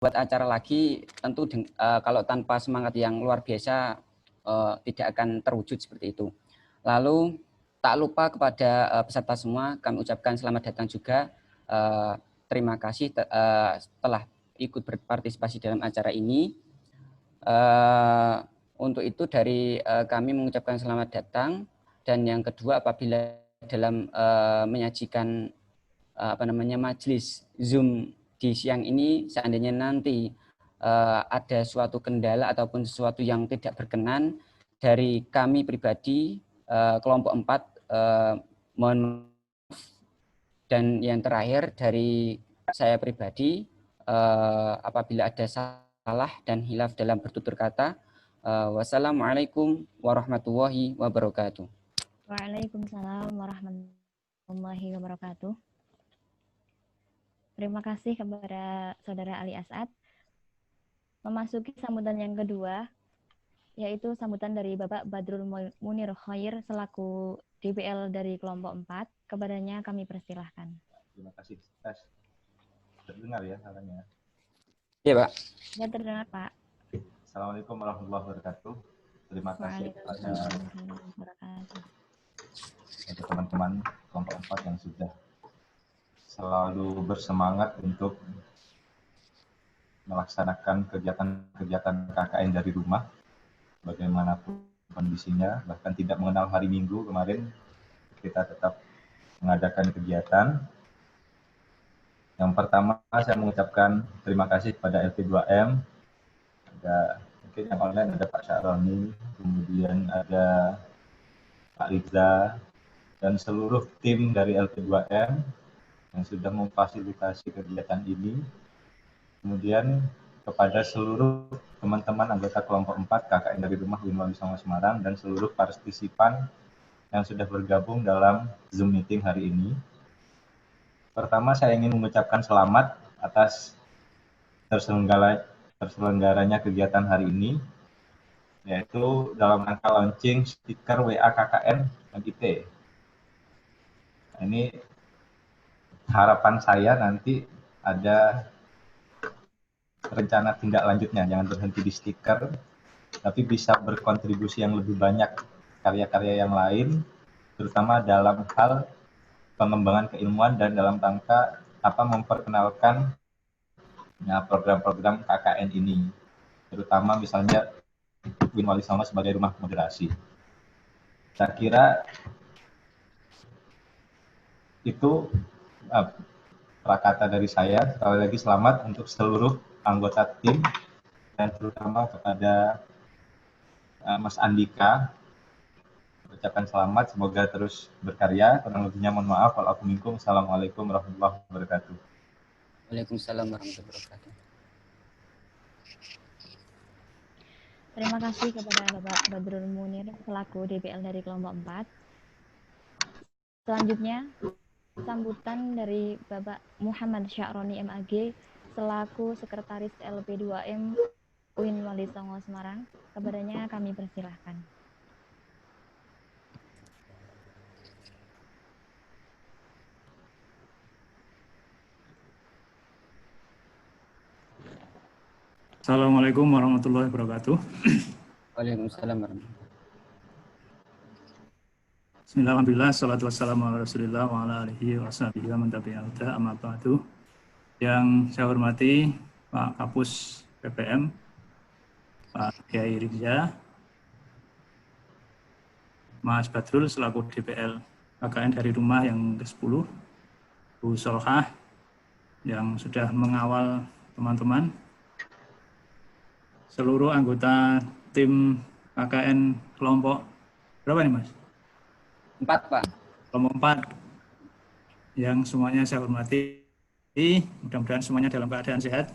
buat acara lagi, tentu kalau tanpa semangat yang luar biasa tidak akan terwujud seperti itu. Lalu tak lupa kepada peserta semua, kami ucapkan selamat datang juga. Terima kasih telah ikut berpartisipasi dalam acara ini. Untuk itu dari kami mengucapkan selamat datang. Dan yang kedua, apabila dalam menyajikan majelis Zoom di siang ini, seandainya nanti ada suatu kendala ataupun sesuatu yang tidak berkenan dari kami pribadi kelompok 4, mohon maaf. Dan yang terakhir dari saya pribadi, apabila ada salah dan hilaf dalam bertutur kata, wassalamualaikum warahmatullahi wabarakatuh. Waalaikumsalam warahmatullahi wabarakatuh. Terima kasih kepada Saudara Ali As'ad. Memasuki sambutan yang kedua, yaitu sambutan dari Bapak Badrul Munir Khair selaku DPL dari kelompok 4. Kepadanya kami persilahkan. Terima kasih. Terdengar ya suaranya? Iya, Pak. Ya, terdengar, Pak. Assalamualaikum warahmatullahi wabarakatuh. Terima kasih kepada teman-teman kelompok 4 yang sudah selalu bersemangat untuk melaksanakan kegiatan-kegiatan KKN dari rumah, bagaimanapun kondisinya, bahkan tidak mengenal hari Minggu kemarin, kita tetap mengadakan kegiatan. Yang pertama, saya mengucapkan terima kasih kepada LP2M, ada mungkin yang online ada Pak Syaroni, kemudian ada Pak Riza, dan seluruh tim dari LP2M yang sudah memfasilitasi kegiatan ini. Kemudian kepada seluruh teman-teman anggota kelompok 4 KKN dari rumah Win Wali Songo Semarang dan seluruh partisipan yang sudah bergabung dalam Zoom meeting hari ini. Pertama, saya ingin mengucapkan selamat atas terselenggaranya kegiatan hari ini, yaitu dalam rangka launching stiker WA KKN MIT. Nah, ini harapan saya nanti ada rencana tindak lanjutnya, jangan berhenti di stiker, tapi bisa berkontribusi yang lebih banyak karya-karya yang lain, terutama dalam hal pengembangan keilmuan dan dalam rangka memperkenalkan program-program KKN ini, terutama misalnya Win Wali Songo sebagai rumah moderasi. Saya kira itu prakata dari saya. Sekali lagi selamat untuk seluruh anggota tim dan terutama kepada Mas Andika. Ucapkan selamat, semoga terus berkarya. Kurang lebihnya mohon maaf. Assalamualaikum warahmatullahi wabarakatuh. Waalaikumsalam warahmatullahi wabarakatuh. Terima kasih kepada Bapak Badrul Munir selaku DPL dari kelompok 4. Selanjutnya, sambutan dari Bapak Muhammad Syaroni MAG selaku Sekretaris LP2M Win Wali Songo Semarang. Kepadanya kami persilahkan. Assalamualaikum warahmatullahi wabarakatuh. Waalaikumsalam warahmatullahi wabarakatuh. Bismillahirrahmanirrahim. Salatu wassalamu ala Rasulillah wa ala alihi wa sahbihi wa man tabi'al huda amma ba'du. Yang saya hormati Pak Kapus PPM, Pak Kiai Riza, Mas Badrul selaku DPL KKN dari rumah yang ke-10, Bu Solhah yang sudah mengawal teman-teman, seluruh anggota tim KKN kelompok berapa nih Mas? 4, Pak. Kelompok 4 yang semuanya saya hormati, mudah-mudahan semuanya dalam keadaan sehat.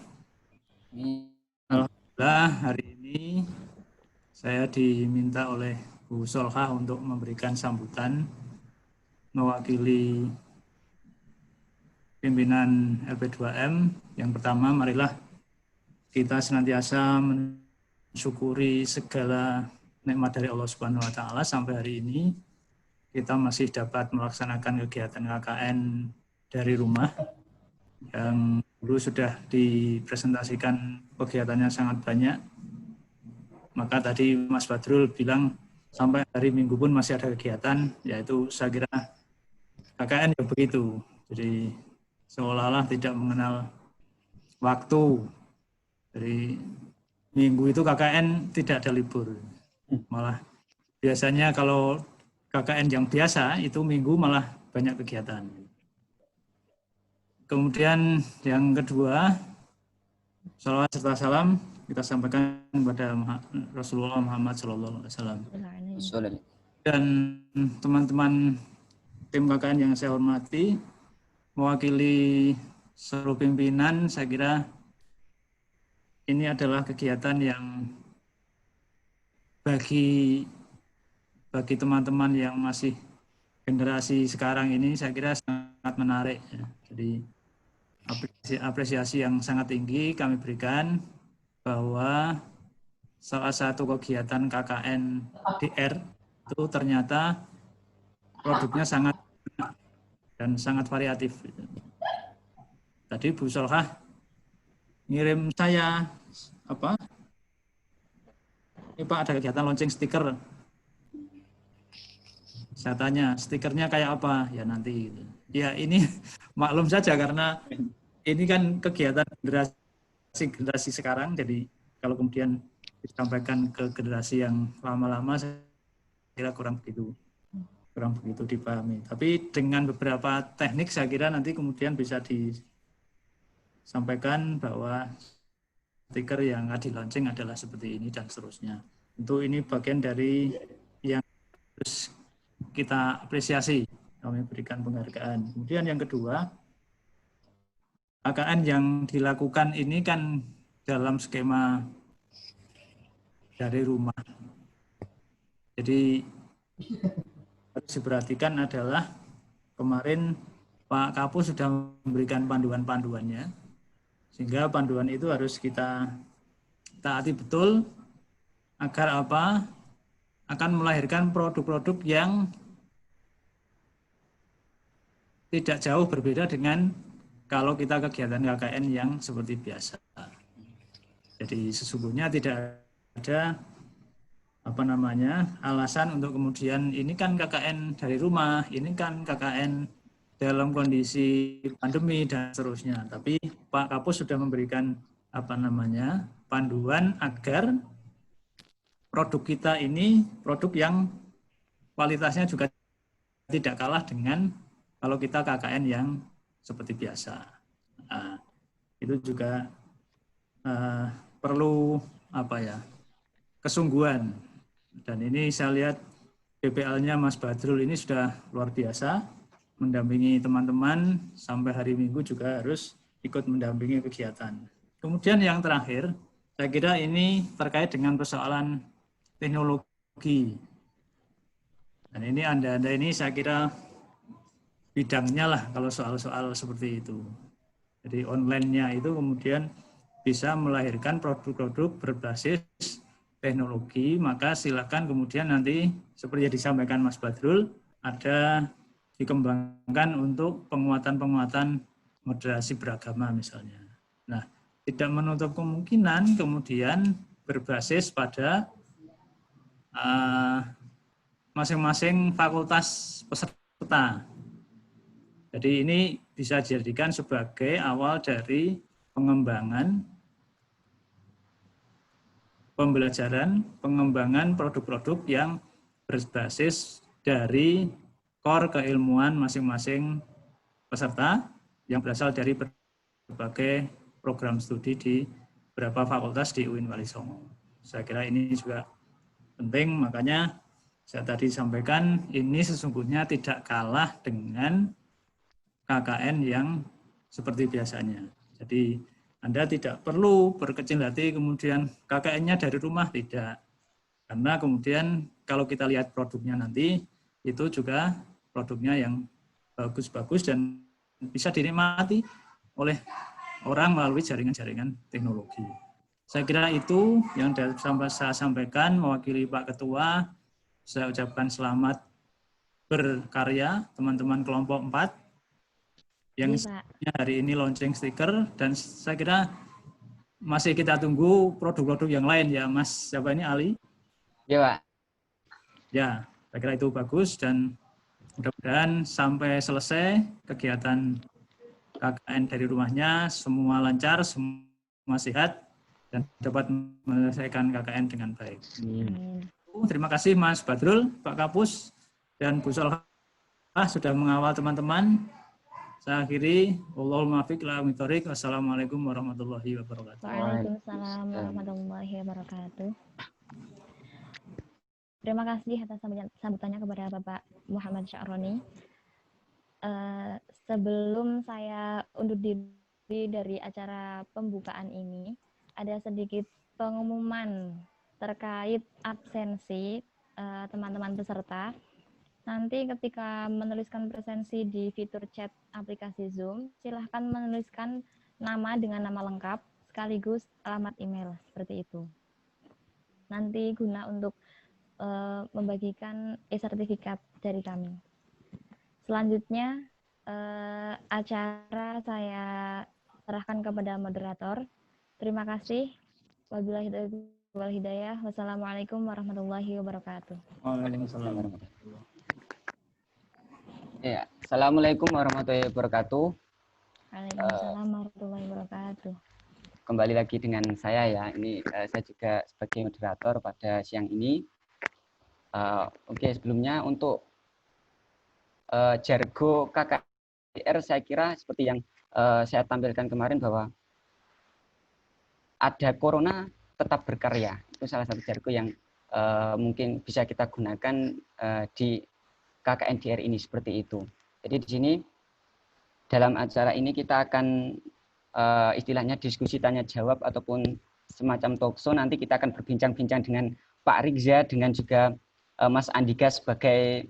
Alhamdulillah hari ini saya diminta oleh Bu Solhah untuk memberikan sambutan mewakili pimpinan LP2M. Yang pertama, marilah kita senantiasa mensyukuri segala nikmat dari Allah Subhanahu wa taala sampai hari ini kita masih dapat melaksanakan kegiatan KKN dari rumah. yang dulu sudah dipresentasikan kegiatannya sangat banyak. Maka tadi Mas Badrul bilang sampai hari Minggu pun masih ada kegiatan, yaitu saya kira KKN ya begitu. Jadi seolah-olah tidak mengenal waktu. Jadi Minggu itu KKN tidak ada libur. Malah biasanya kalau KKN yang biasa itu Minggu malah banyak kegiatan. Kemudian yang kedua, salawat serta salam kita sampaikan kepada Rasulullah Muhammad SAW. Dan teman-teman tim KKN yang saya hormati, mewakili seluruh pimpinan, saya kira ini adalah kegiatan yang bagi teman-teman yang masih generasi sekarang ini, saya kira sangat menarik. Jadi apresiasi yang sangat tinggi kami berikan bahwa salah satu kegiatan KKN DR itu ternyata produknya sangat dan sangat variatif. Tadi Bu Solhah ngirim saya ini Pak ada kegiatan launching stiker. Saya tanya stikernya kayak apa ya nanti. Ya ini maklum saja karena ini kan kegiatan generasi sekarang, jadi kalau kemudian disampaikan ke generasi yang lama-lama saya kira kurang begitu dipahami. Tapi dengan beberapa teknik saya kira nanti kemudian bisa disampaikan bahwa stiker yang di launching adalah seperti ini dan seterusnya. Tentu ini bagian dari yang harus kita apresiasi, kami berikan penghargaan. Kemudian yang kedua, KKN yang dilakukan ini kan dalam skema dari rumah. Jadi harus diperhatikan adalah kemarin Pak Kapus sudah memberikan panduan-panduannya, sehingga panduan itu harus kita taati betul agar apa? Akan melahirkan produk-produk yang tidak jauh berbeda dengan kalau kita kegiatan KKN yang seperti biasa. Jadi sesungguhnya tidak ada alasan untuk kemudian ini kan KKN dari rumah, ini kan KKN dalam kondisi pandemi dan seterusnya. Tapi Pak Kapus sudah memberikan panduan agar produk kita ini produk yang kualitasnya juga tidak kalah dengan kalau kita KKN yang seperti biasa. Nah, itu juga perlu kesungguhan. Dan ini saya lihat PPL-nya Mas Badrul ini sudah luar biasa, mendampingi teman-teman sampai hari Minggu juga harus ikut mendampingi kegiatan. Kemudian yang terakhir, saya kira ini terkait dengan persoalan teknologi. Dan ini Anda ini saya kira bidangnya lah kalau soal-soal seperti itu. Jadi online-nya itu kemudian bisa melahirkan produk-produk berbasis teknologi, maka silakan kemudian nanti seperti yang disampaikan Mas Badrul, ada dikembangkan untuk penguatan-penguatan moderasi beragama misalnya. Nah, tidak menutup kemungkinan kemudian berbasis pada masing-masing fakultas peserta. Jadi ini bisa dijadikan sebagai awal dari pengembangan, pembelajaran, pengembangan produk-produk yang berbasis dari core keilmuan masing-masing peserta yang berasal dari berbagai program studi di beberapa fakultas di UIN Wali Songo. Saya kira ini juga penting, makanya saya tadi sampaikan ini sesungguhnya tidak kalah dengan KKN yang seperti biasanya. Jadi Anda tidak perlu berkecil hati kemudian KKN-nya dari rumah, tidak. Karena kemudian kalau kita lihat produknya nanti, itu juga produknya yang bagus-bagus dan bisa dinikmati oleh orang melalui jaringan-jaringan teknologi. Saya kira itu yang saya sampaikan mewakili Pak Ketua. Saya ucapkan selamat berkarya teman-teman kelompok 4. yang Iya, Pak. hari ini launching stiker, dan saya kira masih kita tunggu produk-produk yang lain ya Mas. Siapa ini, Ali? Ya, Pak. Ya, saya kira itu bagus, dan mudah-mudahan sampai selesai kegiatan KKN dari rumahnya semua lancar, semua sehat, dan dapat menyelesaikan KKN dengan baik. Amin. Terima kasih Mas Badrul, Pak Kapus, dan Bu Solhah sudah mengawal teman-teman. Saya akhiri. Wallahul muwaffiq ila aqwamit thoriq. Wassalamualaikum warahmatullahi wabarakatuh. Waalaikumsalam warahmatullahi wabarakatuh. Terima kasih atas sambutannya kepada Bapak Muhammad Sya'roni. Sebelum saya undur diri dari acara pembukaan ini, ada sedikit pengumuman terkait absensi teman-teman peserta. Nanti ketika menuliskan presensi di fitur chat aplikasi Zoom, silahkan menuliskan nama dengan nama lengkap sekaligus alamat email, seperti itu. Nanti guna untuk membagikan e-sertifikat dari kami. Selanjutnya acara saya serahkan kepada moderator. Terima kasih. Wabillahi taufiq wal hidayah. Wassalamualaikum warahmatullahi wabarakatuh. Waalaikumsalam. Ya, Assalamualaikum warahmatullahi wabarakatuh. Waalaikumsalam warahmatullahi wabarakatuh. Kembali lagi dengan saya ya. Ini saya juga sebagai moderator pada siang ini. Oke, sebelumnya untuk jargo KKR saya kira seperti yang saya tampilkan kemarin bahwa ada corona tetap berkarya. Itu salah satu jargo yang mungkin bisa kita gunakan di KKNDR ini seperti itu. Jadi di sini dalam acara ini kita akan istilahnya diskusi tanya jawab ataupun semacam talkshow. Nanti kita akan berbincang-bincang dengan Pak Rizza dengan juga Mas Andika sebagai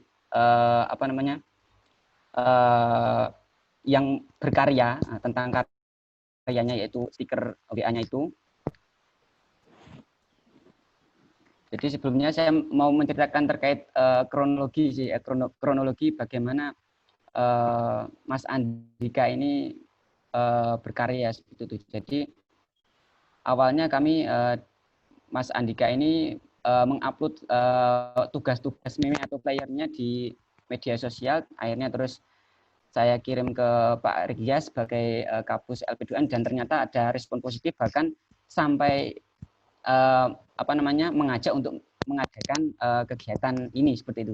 yang berkarya tentang karyanya yaitu stiker WA-nya itu. Jadi sebelumnya saya mau menceritakan terkait kronologi bagaimana Mas Andika ini berkarya seperti itu. Jadi awalnya kami Mas Andika ini mengupload tugas-tugas meme atau playernya di media sosial. Akhirnya terus saya kirim ke Pak Rizza sebagai Kapus LP2N dan ternyata ada respon positif, bahkan sampai mengajak untuk mengadakan kegiatan ini seperti itu.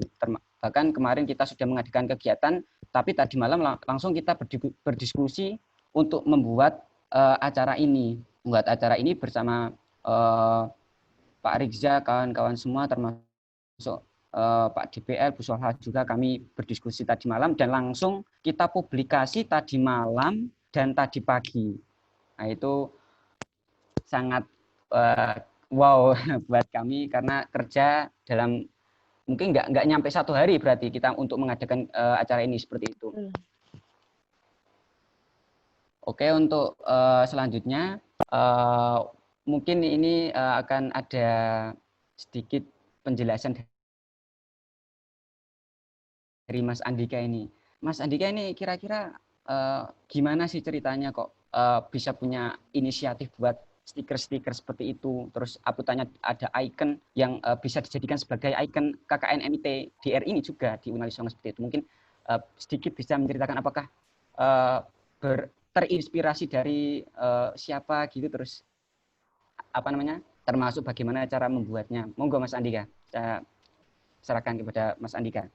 Bahkan kemarin kita sudah mengadakan kegiatan, tapi tadi malam langsung kita berdiskusi untuk membuat acara ini. Membuat acara ini bersama Pak Rizza, kawan-kawan semua termasuk Pak DPL, Bu Solhah juga, kami berdiskusi tadi malam dan langsung kita publikasi tadi malam dan tadi pagi. Nah itu sangat wow buat kami karena kerja dalam mungkin nggak nyampe 1 hari berarti kita untuk mengadakan acara ini seperti itu. Oke, untuk selanjutnya mungkin ini akan ada sedikit penjelasan dari Mas Andika ini. Mas Andika ini kira-kira gimana sih ceritanya kok bisa punya inisiatif buat stiker-stiker seperti itu, terus uploadannya ada icon yang bisa dijadikan sebagai icon KKN MIT DR ini juga di Unali Songo seperti itu. Mungkin sedikit bisa menceritakan apakah terinspirasi dari siapa gitu, terus termasuk bagaimana cara membuatnya. Monggo Mas Andika, saya serahkan kepada Mas Andika.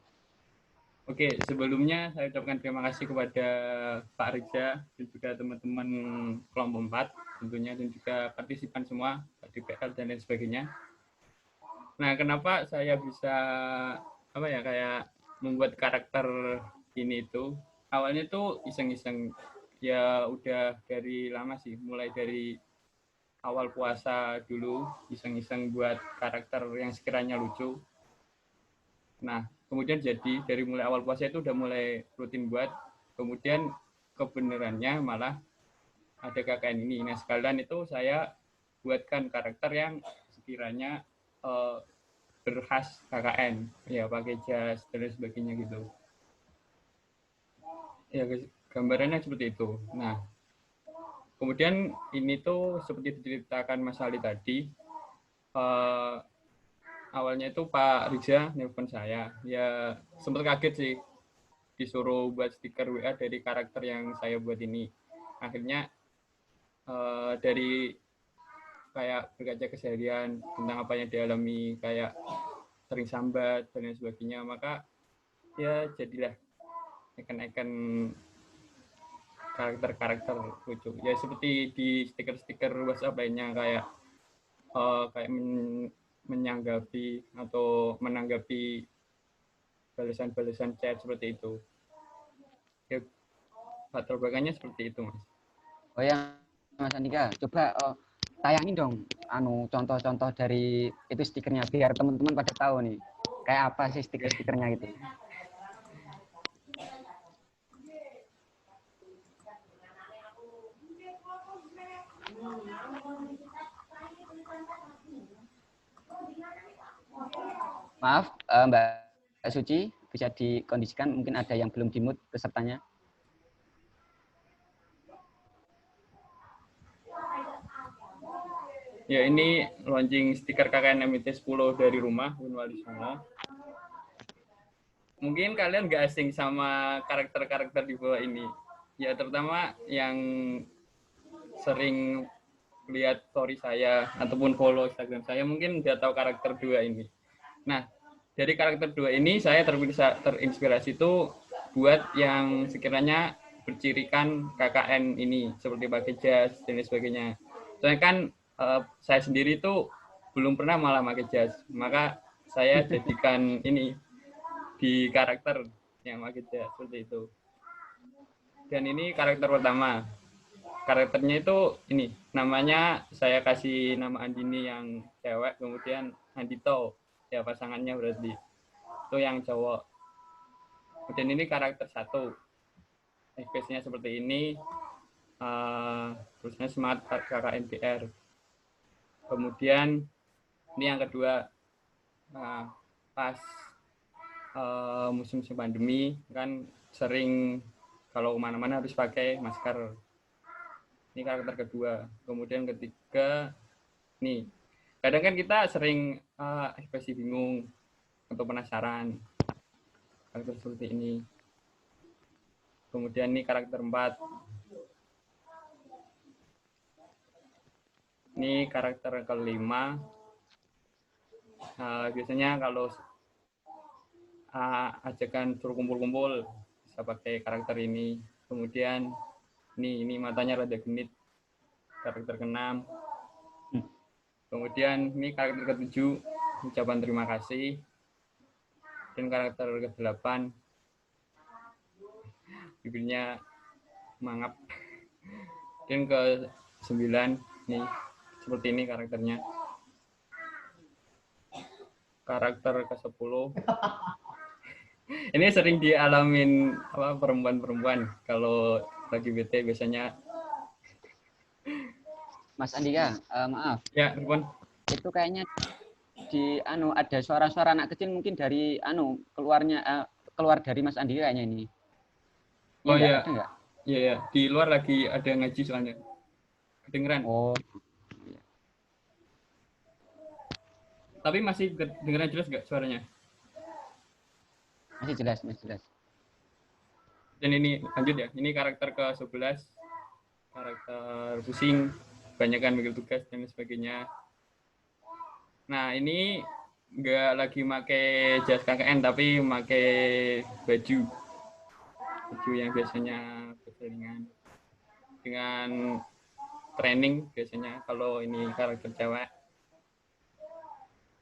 Oke, sebelumnya saya ucapkan terima kasih kepada Pak Rizza dan juga teman-teman kelompok 4 tentunya, dan juga partisipan semua, Pak DPL dan lain sebagainya. Nah, kenapa saya bisa kayak membuat karakter ini itu? Awalnya tuh iseng-iseng, ya udah dari lama sih, mulai dari awal puasa dulu iseng-iseng buat karakter yang sekiranya lucu. Nah, kemudian jadi dari mulai awal puasa itu udah mulai rutin buat, kemudian kebenarannya malah ada KKN ini. Nah, sekalian itu saya buatkan karakter yang sekiranya berkhas KKN, ya pakai jas dan sebagainya gitu. Ya, gambarannya seperti itu. Nah, kemudian ini tuh seperti diceritakan Mas Ali tadi, awalnya itu Pak Riza nelpon saya, ya sempat kaget sih disuruh buat stiker WA dari karakter yang saya buat ini. Akhirnya dari kayak berkaca keseharian tentang apa yang dialami, kayak sering sambat dan lain sebagainya, maka ya jadilah icon-icon karakter-karakter lucu. Ya seperti di stiker-stiker WhatsApp lainnya, kayak kayak menyanggapi atau menanggapi balasan-balasan chat seperti itu. Ya, latar belakangnya seperti itu, Mas. Oh ya, Mas Andika, coba tayangin dong contoh-contoh dari itu stikernya biar teman-teman pada tahu nih kayak apa sih stiker-stikernya gitu. Maaf, Mbak Suci, bisa dikondisikan, mungkin ada yang belum di-mute pesertanya. Ya, ini launching stiker KKN MIT 10 dari rumah, Winwali Songo. Mungkin kalian nggak asing sama karakter-karakter di bawah ini. Ya, terutama yang sering lihat story saya ataupun follow Instagram saya, mungkin udah tahu karakter dua ini. Nah, dari karakter dua ini saya terinspirasi itu buat yang sekiranya bercirikan KKN ini, seperti pakai jas dan lain sebagainya. Soalnya kan saya sendiri itu belum pernah malah pakai jas, maka saya jadikan ini di karakter yang pakai jas seperti itu. Dan ini karakter pertama. Karakternya itu ini, namanya saya kasih nama Andini yang cewek, kemudian Andito, ya pasangannya berarti. Itu yang cowok. Kemudian ini karakter satu. Expresinya seperti ini. Terusnya semangat KKNBR. Kemudian ini yang kedua, pas musim pandemi kan sering kalau kemana-mana harus pakai masker. Ini karakter kedua. Kemudian ketiga, nih kadang kan kita sering ekspresi bingung atau penasaran, karakter seperti ini. Kemudian ini karakter 4. Ini karakter kelima. Biasanya kalau ajakan suruh kumpul-kumpul bisa pakai karakter ini. Kemudian ini matanya rada genit, karakter ke-6. Kemudian ini karakter ke-7, ucapan terima kasih. Dan karakter ke-8, bibirnya mangap. Dan ke-9, nih seperti ini karakternya. Karakter ke-10, ini sering dialamin perempuan-perempuan kalau lagi bete biasanya. Mas Andika, maaf. Ya, Ripon. Itu kayaknya di ada suara-suara anak kecil mungkin dari keluar dari Mas Andika kayaknya ini. Ya, oh iya. Iya, ya. Di luar lagi ada ngaji soalnya. Kedengeran. Oh. Tapi masih kedengeran jelas nggak suaranya? Masih jelas, masih jelas. Dan ini lanjut ya. Ini karakter ke-11. Karakter pusing, kebanyakan mikir tugas dan sebagainya. Nah, ini nggak lagi pakai jas KKN tapi pakai baju yang biasanya berselingan dengan training biasanya kalau ini karakter cewek.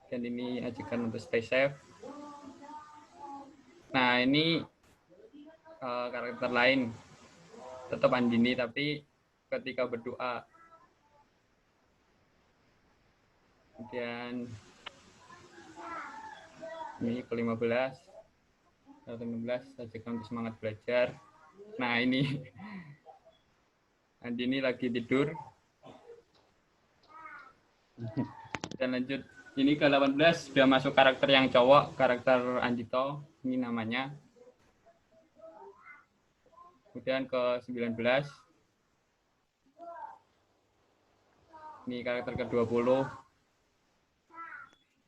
Dan ini ajakan untuk stay safe. Nah, ini karakter lain tetap Andini tapi ketika berdoa. Kemudian ini ke-15, ke-16 ajakan untuk semangat belajar. Nah, ini Andini lagi tidur. Dan lanjut, ini ke-18 sudah masuk karakter yang cowok, karakter Andito, ini namanya. Kemudian ke 19. Ini karakter ke-20.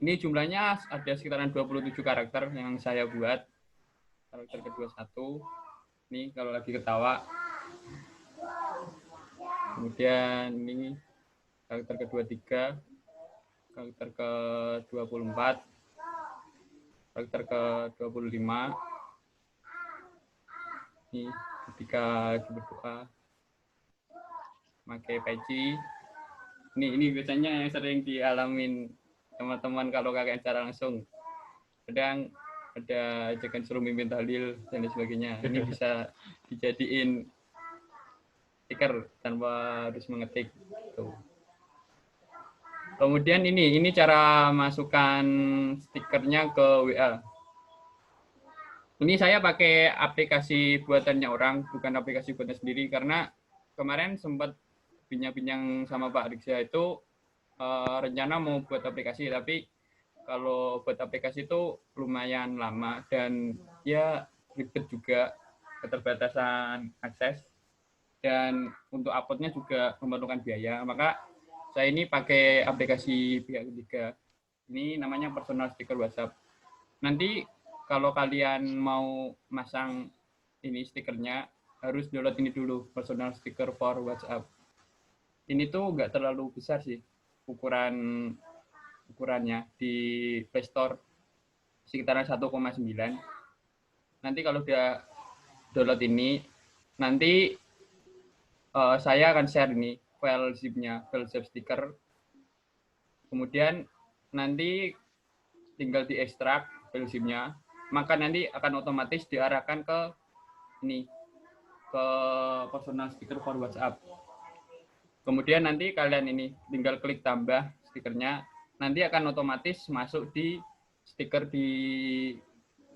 Ini jumlahnya ada sekitaran 27 karakter yang saya buat. Karakter ke-21. Ini kalau lagi ketawa. Kemudian ini karakter ke-23. Karakter ke-24. Karakter ke-25. Ini ketika berdoa. Pakai peci. Ini biasanya yang sering dialamin teman-teman kalau KKN secara langsung. Kadang ada ajakan suruh mimpin tahlil dan lain sebagainya. Ini bisa dijadiin stiker tanpa harus mengetik. Tuh. Kemudian ini cara masukkan stikernya ke WA. Ini saya pakai aplikasi buatannya orang, bukan aplikasi buatan sendiri, karena kemarin sempat bincang-bincang sama Pak Riksa itu rencana mau buat aplikasi, tapi kalau buat aplikasi itu lumayan lama dan ya ribet juga, keterbatasan akses, dan untuk uploadnya juga memerlukan biaya. Maka saya ini pakai aplikasi pihak ketiga. Ini namanya personal sticker WhatsApp. Nanti kalau kalian mau masang ini stikernya, harus download ini dulu, personal sticker for WhatsApp. Ini tuh nggak terlalu besar sih ukurannya di Play Store, sekitaran 1,9. Nanti kalau udah download ini, nanti saya akan share ini file zip-nya, file zip stiker. Kemudian nanti tinggal diekstrak file zip-nya, maka nanti akan otomatis diarahkan ke ini, ke personal sticker for WhatsApp. Kemudian nanti kalian ini tinggal klik tambah stikernya, nanti akan otomatis masuk di stiker di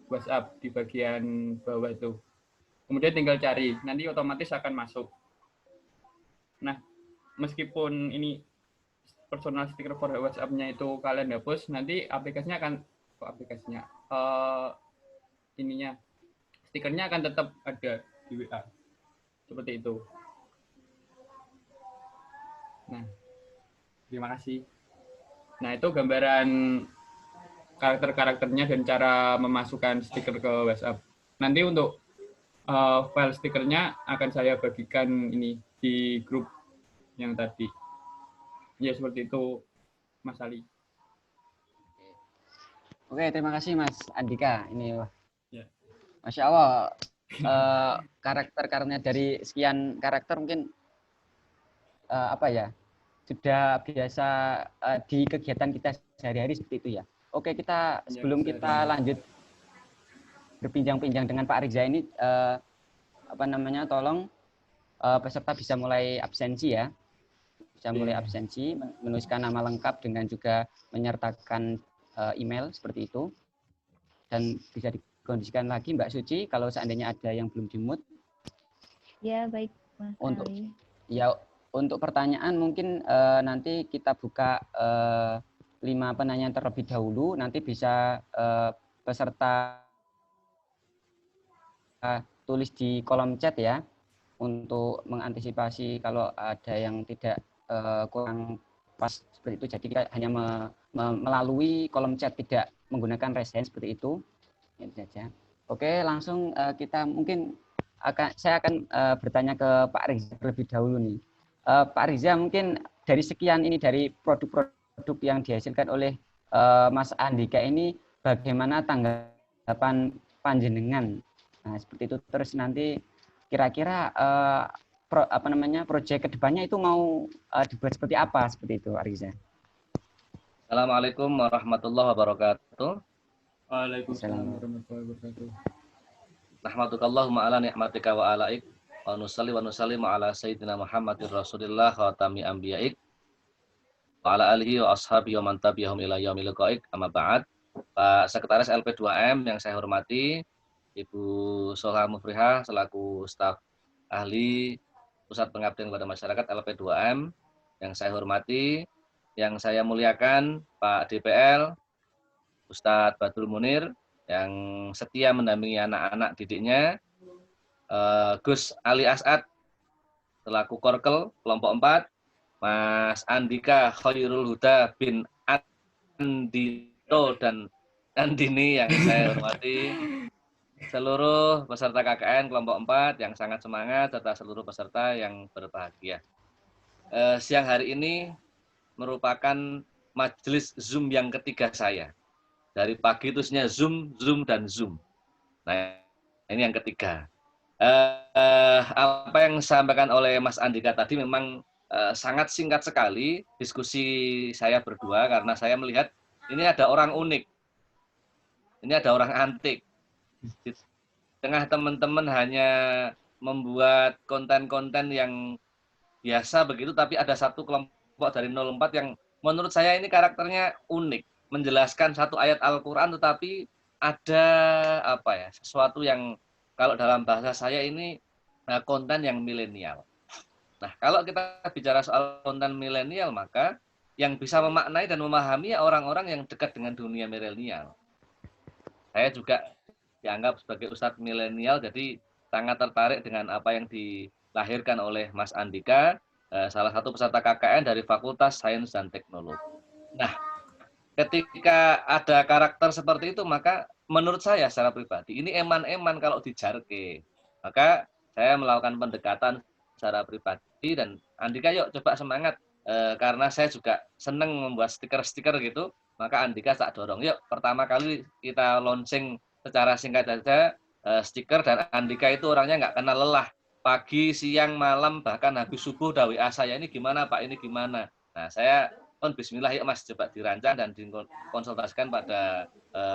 WhatsApp di bagian bawah itu. Kemudian tinggal cari, nanti otomatis akan masuk. Nah, meskipun ini personal sticker for WhatsApp-nya itu kalian hapus, nanti aplikasinya akan stikernya akan tetap ada di WA. Seperti itu. Nah, terima kasih. Nah, itu gambaran karakter-karakternya dan cara memasukkan stiker ke WhatsApp. Nanti untuk file stikernya akan saya bagikan ini di grup yang tadi. Ya, seperti itu, Mas Ali. Oke, terima kasih Mas Andika. Ini wah. Ya. Masya Allah, karakter-karakternya dari sekian karakter mungkin sudah biasa di kegiatan kita sehari-hari seperti itu ya. Oke, sebelum kita lanjut berbincang-bincang dengan Pak Riza ini, tolong peserta bisa mulai absensi ya. Bisa mulai absensi, menuliskan nama lengkap dengan juga menyertakan email seperti itu. Dan bisa dikondisikan lagi Mbak Suci kalau seandainya ada yang belum di-mute. Ya, baik Mas Ali. Untuk pertanyaan mungkin nanti kita buka 5 penanya terlebih dahulu, nanti bisa peserta tulis di kolom chat ya, untuk mengantisipasi kalau ada yang tidak kurang pas seperti itu. Jadi kita hanya melalui kolom chat, tidak menggunakan raise hand seperti itu. Itu saja. Oke, langsung saya akan bertanya ke Pak Riza terlebih dahulu nih. Pak Riza, mungkin dari sekian ini, dari produk-produk yang dihasilkan oleh Mas Andika ini, bagaimana tanggapan panjenengan? Nah, seperti itu. Terus nanti kira-kira proyek kedepannya itu mau dibuat seperti apa? Seperti itu, Pak Riza. Assalamualaikum warahmatullahi wabarakatuh. Waalaikumsalam warahmatullahi wabarakatuh. Nahmadukallahumma ala ni'matika wa alaik. Wa nusalli wa nusallimu ala sayyidina Muhammadir Rasulillah khatami anbiya'ik. Wa ala alihi wa ashabihi wa man tabi'ahum ila yaumil qa'ik. Amma ba'd. Pak Sekretaris LP2M yang saya hormati, Ibu Soha Mufrihah selaku staf ahli Pusat Pengabdian kepada Masyarakat LP2M yang saya hormati, yang saya muliakan Pak DPL, Ustadz Badrul Munir yang setia mendampingi anak-anak didiknya, Gus Ali As'ad selaku Korkel kelompok 4, Mas Andika Khairul Huda bin Andito dan Andini yang saya hormati, seluruh peserta KKN kelompok 4 yang sangat semangat, serta seluruh peserta yang berbahagia. Siang hari ini merupakan majelis Zoom yang ketiga saya. Dari pagi itu Zoom, Zoom, dan Zoom. Nah, ini yang ketiga. Apa yang disampaikan oleh Mas Andika tadi memang sangat singkat sekali diskusi saya berdua, karena saya melihat ini ada orang unik. Ini ada orang antik. Di tengah teman-teman hanya membuat konten-konten yang biasa begitu, tapi ada satu kelompok dari 04 yang menurut saya ini karakternya unik, menjelaskan satu ayat Al-Quran tetapi ada apa ya, sesuatu yang kalau dalam bahasa saya ini konten yang milenial. Nah, kalau kita bicara soal konten milenial, maka yang bisa memaknai dan memahami orang-orang yang dekat dengan dunia milenial. Saya juga dianggap sebagai ustadz milenial, jadi sangat tertarik dengan apa yang dilahirkan oleh Mas Andika, salah satu peserta KKN dari Fakultas Sains dan Teknologi. Nah, ketika ada karakter seperti itu, maka menurut saya secara pribadi, ini eman-eman kalau dijarke. Maka saya melakukan pendekatan secara pribadi, dan Andika yuk coba semangat, karena saya juga senang membuat stiker-stiker gitu, maka Andika tak dorong, yuk pertama kali kita launching secara singkat saja stiker, dan Andika itu orangnya nggak kenal lelah. Pagi, siang, malam, bahkan habis subuh udah WA saya, ini gimana Pak, ini gimana. Nah, saya bismillah yuk Mas, coba dirancang dan dikonsultasikan pada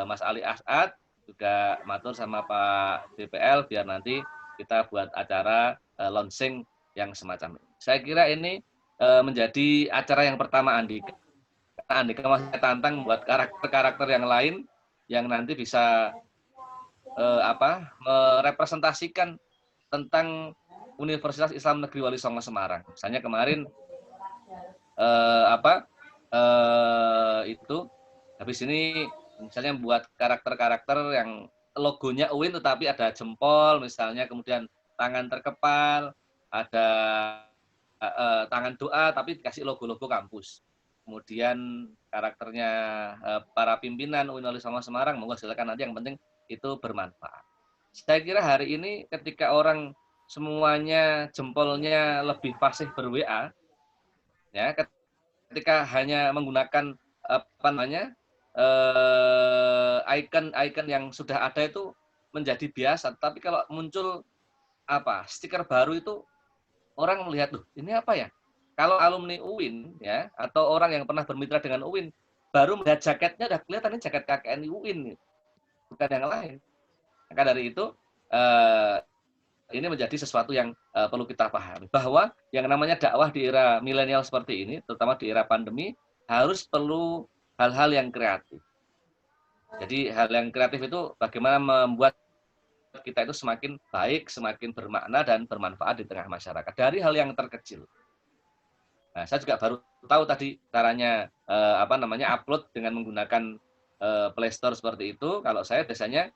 Mas Ali As'ad, juga matur sama Pak DPL biar nanti kita buat acara launching yang semacam ini. Saya kira ini menjadi acara yang pertama Andika. Andika masih tantang buat karakter-karakter yang lain yang nanti bisa merepresentasikan tentang Universitas Islam Negeri Wali Songo Semarang. Misalnya kemarin itu habis ini misalnya buat karakter-karakter yang logonya UIN tetapi ada jempol misalnya, kemudian tangan terkepal, ada tangan doa tapi dikasih logo-logo kampus. Kemudian karakternya para pimpinan UIN Wali Songo Semarang, monggo silakan, nanti yang penting itu bermanfaat. Saya kira hari ini ketika orang semuanya jempolnya lebih fasih ber-WA, ya, ketika hanya menggunakan icon-icon yang sudah ada itu menjadi biasa. Tapi kalau muncul stiker baru itu orang melihat, ini apa ya? Kalau alumni UIN ya, atau orang yang pernah bermitra dengan UIN baru melihat jaketnya udah kelihatan ini jaket KKN UIN, bukan yang lain. Maka dari itu ini menjadi sesuatu yang perlu kita pahami, bahwa yang namanya dakwah di era milenial seperti ini, terutama di era pandemi, harus perlu hal-hal yang kreatif. Jadi hal yang kreatif itu bagaimana membuat kita itu semakin baik, semakin bermakna dan bermanfaat di tengah masyarakat dari hal yang terkecil. Nah, saya juga baru tahu tadi caranya upload dengan menggunakan Play Store seperti itu. Kalau saya biasanya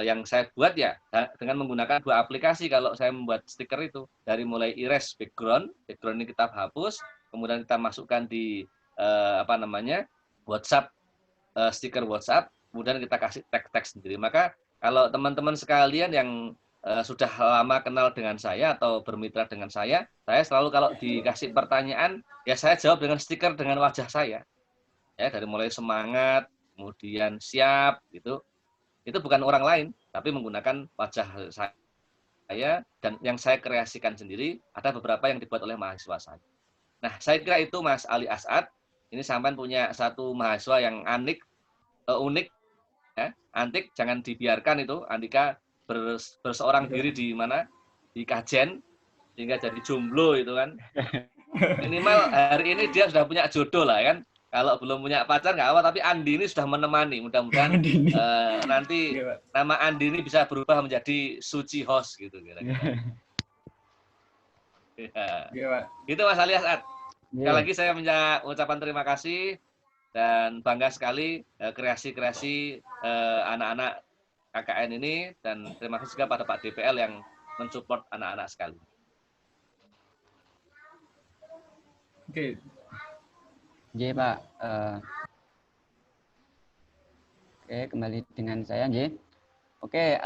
yang saya buat ya dengan menggunakan 2 aplikasi. Kalau saya membuat stiker itu dari mulai erase background ini kita hapus, kemudian kita masukkan di WhatsApp, stiker WhatsApp, kemudian kita kasih teks sendiri. Maka kalau teman-teman sekalian yang sudah lama kenal dengan saya atau bermitra dengan saya selalu kalau dikasih pertanyaan ya saya jawab dengan stiker dengan wajah saya, ya, dari mulai semangat, kemudian siap gitu. Itu bukan orang lain, tapi menggunakan wajah saya dan yang saya kreasikan sendiri. Ada beberapa yang dibuat oleh mahasiswa saya. Nah, saya kira itu Mas Ali As'ad. Ini sampean punya satu mahasiswa yang unik, ya, antik. Jangan dibiarkan itu. Andika berseorang diri di mana? Di Kajen, sehingga jadi jomblo itu kan. Minimal hari ini dia sudah punya jodoh lah kan. Kalau belum punya pacar nggak apa, tapi Andini sudah menemani. Mudah-mudahan nanti nama Andini bisa berubah menjadi Suci Host gitu kira-kira. Ya. Gitu Mas Ali As'ad. Sekali lagi saya mengucapkan terima kasih dan bangga sekali kreasi-kreasi anak-anak KKN ini, dan terima kasih juga pada Pak DPL yang mensupport anak-anak sekali. Oke, Nggih, Pak. Oke, kembali dengan saya, nggih. Oke,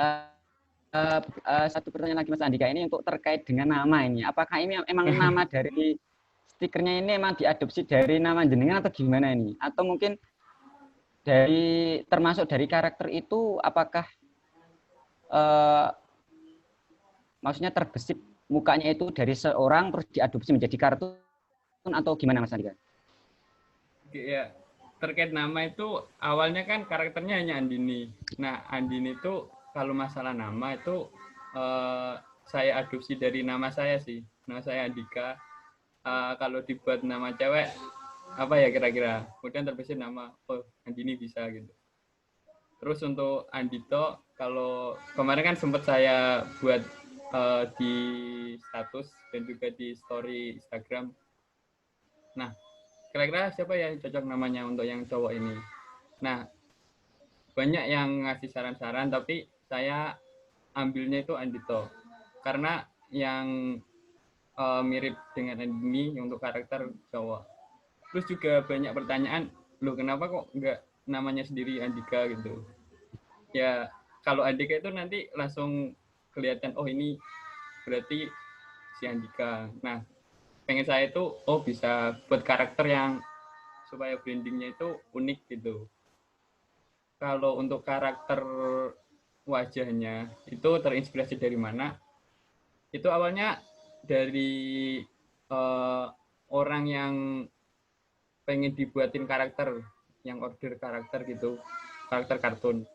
satu pertanyaan lagi Mas Andika, ini untuk terkait dengan nama ini. Apakah ini emang nama dari stikernya ini emang diadopsi dari nama jenengan atau gimana ini? Atau mungkin termasuk dari karakter itu, apakah maksudnya terbesit mukanya itu dari seorang terus diadopsi menjadi kartun atau gimana Mas Andika? oke, ya. Terkait nama itu awalnya kan karakternya hanya Andini. Nah, Andini itu kalau masalah nama itu saya adopsi dari nama saya sih. Nama saya Andika. Kalau dibuat nama cewek apa ya kira-kira? Kemudian terbesit nama Andini bisa gitu. Terus untuk Andito, kalau kemarin kan sempat saya buat di status dan juga di story Instagram. Nah, kira-kira siapa yang cocok namanya untuk yang cowok ini? Nah, banyak yang ngasih saran-saran, tapi saya ambilnya itu Andito. Karena yang mirip dengan Andini untuk karakter cowok. Terus juga banyak pertanyaan, loh kenapa kok nggak namanya sendiri Andika gitu? Ya, kalau Andika itu nanti langsung kelihatan, oh ini berarti si Andika. Nah, pengen saya itu, oh bisa buat karakter yang supaya brandingnya itu unik gitu. Kalau untuk karakter wajahnya itu terinspirasi dari mana? Itu awalnya dari orang yang pengen dibuatin karakter, yang order karakter gitu, karakter kartun.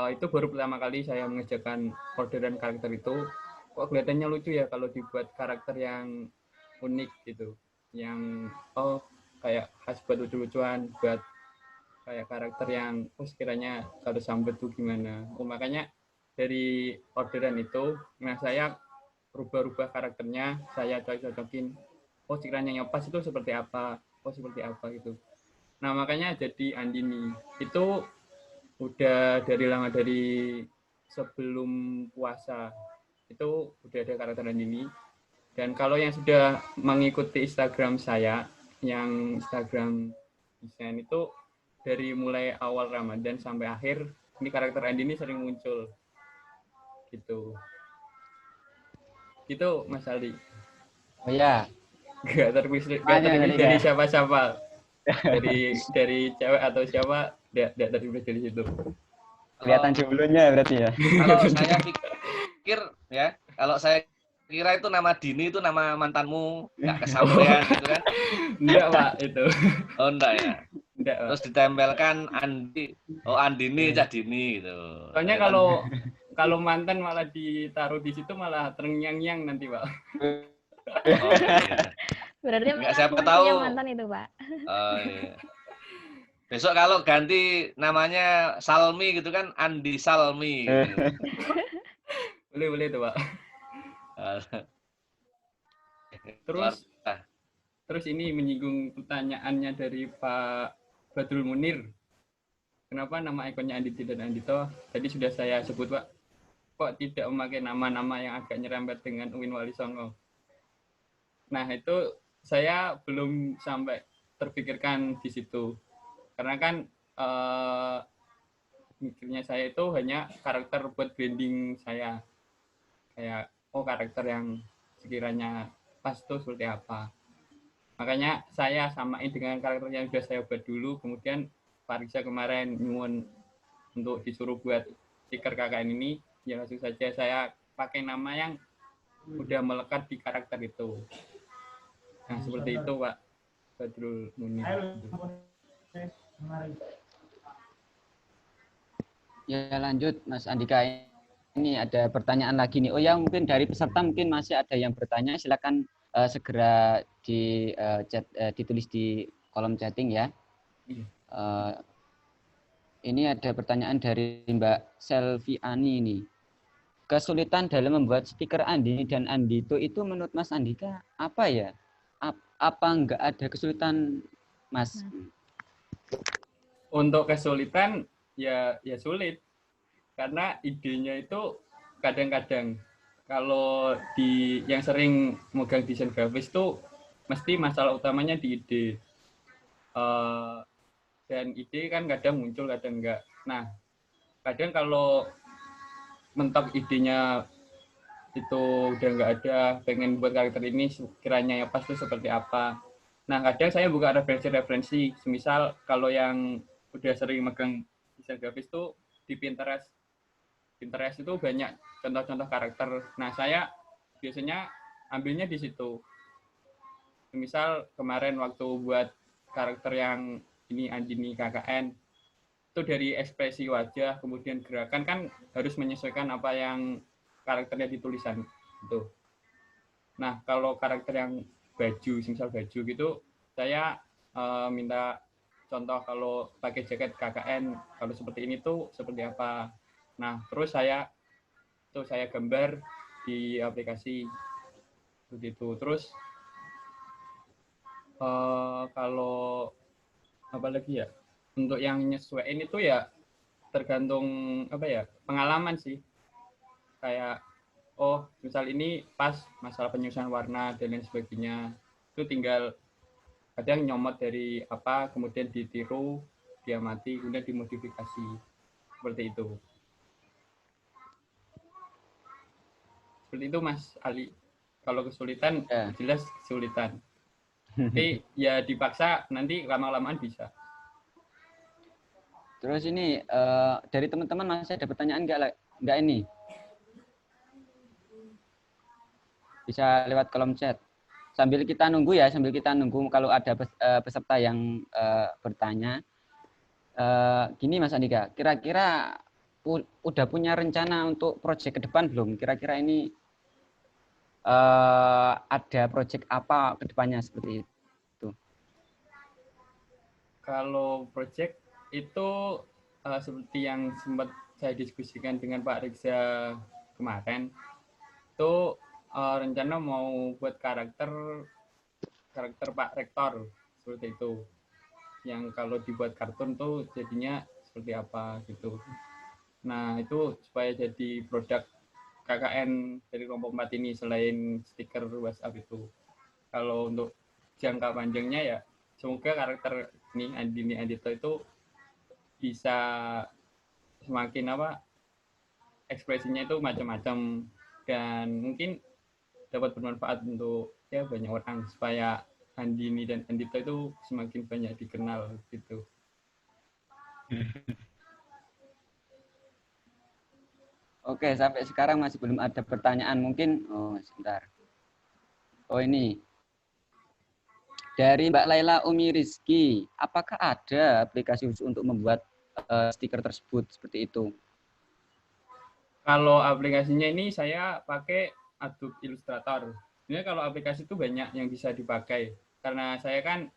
Itu baru pertama kali saya mengerjakan orderan karakter itu. Kok kelihatannya lucu ya kalau dibuat karakter yang unik gitu, yang kayak khas buat lucu-lucuan, buat kayak karakter yang sekiranya kalau sambet tuh gimana. Makanya dari orderan itu, nah saya rubah-rubah karakternya, saya cocokin, sekiranya yang pas itu seperti apa, seperti apa gitu. Nah makanya jadi Andini itu udah dari lama, dari sebelum puasa itu udah ada karakter Andini. Dan kalau yang sudah mengikuti Instagram saya, yang Instagram desain itu dari mulai awal Ramadan sampai akhir, ini karakter Andini sering muncul. Gitu. Gitu Mas Aldi. Oh ya. Gak terpilih dari siapa-siapa. Dari cewek atau siapa, tidak terpilih dari situ. Kelihatan jomblonya berarti ya. Kalau saya pikir ya, kalau saya kira itu nama Dini itu nama mantanmu, nggak kesampaian gitu kan? Enggak Pak itu. Oh enggak ya. Enggak, Pak. Terus ditempelkan Andi, Andini, Cah Dini gitu. Soalnya kalau mantan malah ditaruh di situ malah terngiang-ngiang nanti Pak. Oh, iya. Berarti nggak, siapa tahu mantan itu Pak. Oh, iya. Besok kalau ganti namanya Salmi gitu kan, Andi Salmi. Gitu. Boleh itu Pak. Terus ini menyinggung pertanyaannya dari Pak Badrul Munir. Kenapa nama ikonnya Anditi dan Andito? Tadi sudah saya sebut Pak. Kok tidak memakai nama-nama yang agak nyerempet dengan Uwin Wali Songo? Nah itu saya belum sampai terpikirkan di situ. Karena kan mikirnya saya itu hanya karakter buat branding saya. Kayak, karakter yang sekiranya pas itu seperti apa. Makanya saya samain dengan karakter yang sudah saya buat dulu. Kemudian Pak Riksa kemarin nyuwun untuk disuruh buat stiker KKN ini, ya langsung saja saya pakai nama yang udah melekat di karakter itu. Nah seperti itu Pak Badrul Munir. Ya lanjut Mas Andika, ini ada pertanyaan lagi nih. Oh ya, mungkin dari peserta mungkin masih ada yang bertanya, silakan segera ditulis di kolom chatting ya. Ini ada pertanyaan dari Mbak Selviani ini. Kesulitan dalam membuat stiker Andi dan Andito itu menurut Mas Andika apa ya? Apa enggak ada kesulitan Mas? Untuk kesulitan ya sulit. Karena idenya itu kadang-kadang kalau di yang sering megang desain grafis tuh mesti masalah utamanya di ide. Dan ide kan kadang muncul, kadang enggak. Nah, kadang kalau mentok idenya itu udah nggak ada, pengen buat karakter ini kiranya yang pas itu seperti apa. Nah, kadang saya buka referensi-referensi, semisal kalau yang udah sering megang desain grafis tuh di Pinterest. Pinterest itu banyak contoh-contoh karakter. Nah, saya biasanya ambilnya di situ. Misal kemarin waktu buat karakter yang ini Andini KKN, itu dari ekspresi wajah, kemudian gerakan kan harus menyesuaikan apa yang karakternya di tulisan itu. Nah, kalau karakter yang baju, misal baju gitu, saya minta contoh kalau pakai jaket KKN, kalau seperti ini tuh seperti apa. Nah, terus saya gambar di aplikasi seperti itu. Terus kalau apa lagi ya? Untuk yang nyesuaiin itu ya tergantung apa ya? Pengalaman sih. Kayak oh, misal ini pas masalah penyusunan warna dan lain sebagainya. Itu tinggal kadang nyomot dari apa, kemudian ditiru, diamati, kemudian dimodifikasi. Seperti itu. Seperti itu Mas Ali. Kalau kesulitan, jelas kesulitan. Tapi ya dipaksa, nanti lama-lamaan bisa. Terus ini dari teman-teman masih ada pertanyaan nggak ini? Bisa lewat kolom chat. Sambil kita nunggu kalau ada peserta yang bertanya. Gini Mas Andika, kira-kira udah punya rencana untuk proyek ke depan belum? Kira-kira ini ada proyek apa ke depannya seperti itu? Kalau proyek itu seperti yang sempat saya diskusikan dengan Pak Riza kemarin, itu rencana mau buat karakter Pak Rektor seperti itu, yang kalau dibuat kartun tuh jadinya seperti apa gitu. Nah, itu supaya jadi produk KKN dari kelompok 4 ini selain stiker WhatsApp itu. Kalau untuk jangka panjangnya ya semoga karakter ini Andini Andito itu bisa semakin ekspresinya itu macam-macam dan mungkin dapat bermanfaat untuk ya banyak orang supaya Andini dan Andito itu semakin banyak dikenal gitu. Oke, sampai sekarang masih belum ada pertanyaan mungkin. Oh, sebentar. Oh, ini. Dari Mbak Laila Umi Rizky, apakah ada aplikasi khusus untuk membuat stiker tersebut seperti itu? Kalau aplikasinya ini saya pakai Adobe Illustrator. Sebenarnya kalau aplikasi itu banyak yang bisa dipakai. Karena saya kan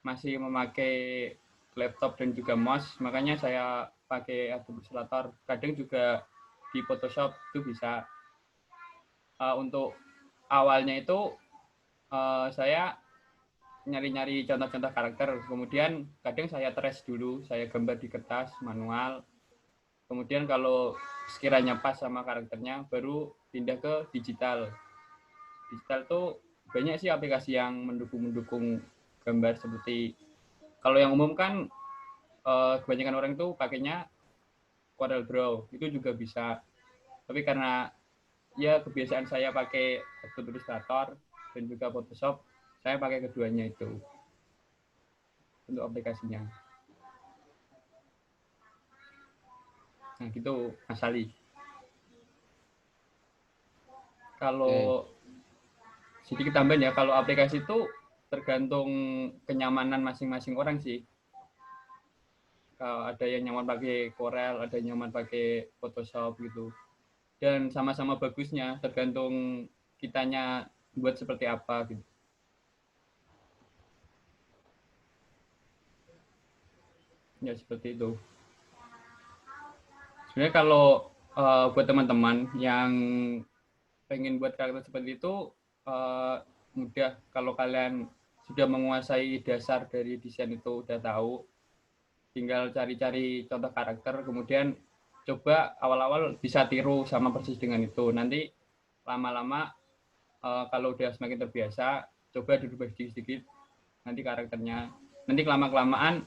masih memakai laptop dan juga mouse, makanya saya pakai Adobe Illustrator. Kadang juga di Photoshop itu bisa. Untuk awalnya itu saya nyari-nyari contoh-contoh karakter. Kemudian kadang saya trace dulu, saya gambar di kertas manual. Kemudian kalau sekiranya pas sama karakternya, baru pindah ke digital. Digital tuh banyak sih aplikasi yang mendukung gambar seperti kalau yang umum kan kebanyakan orang tuh pakainya Corel Draw, itu juga bisa. Tapi karena ya kebiasaan saya pakai Adobe Illustrator dan juga Photoshop, saya pakai keduanya itu untuk aplikasinya. Nah, gitu Mas Ali. Kalau sedikit tambahan ya, kalau aplikasi itu tergantung kenyamanan masing-masing orang sih. Ada yang nyaman pakai Corel, ada yang nyaman pakai Photoshop gitu. Dan sama-sama bagusnya, tergantung kitanya buat seperti apa gitu. Ya seperti itu. Sebenarnya kalau buat teman-teman yang pengen buat karakter seperti itu mudah. Kalau kalian sudah menguasai dasar dari desain itu, udah tahu, tinggal cari-cari contoh karakter, kemudian coba awal-awal bisa tiru sama persis dengan itu. Nanti lama-lama kalau udah semakin terbiasa, coba dirubah sedikit-sedikit nanti karakternya. Nanti kelamaan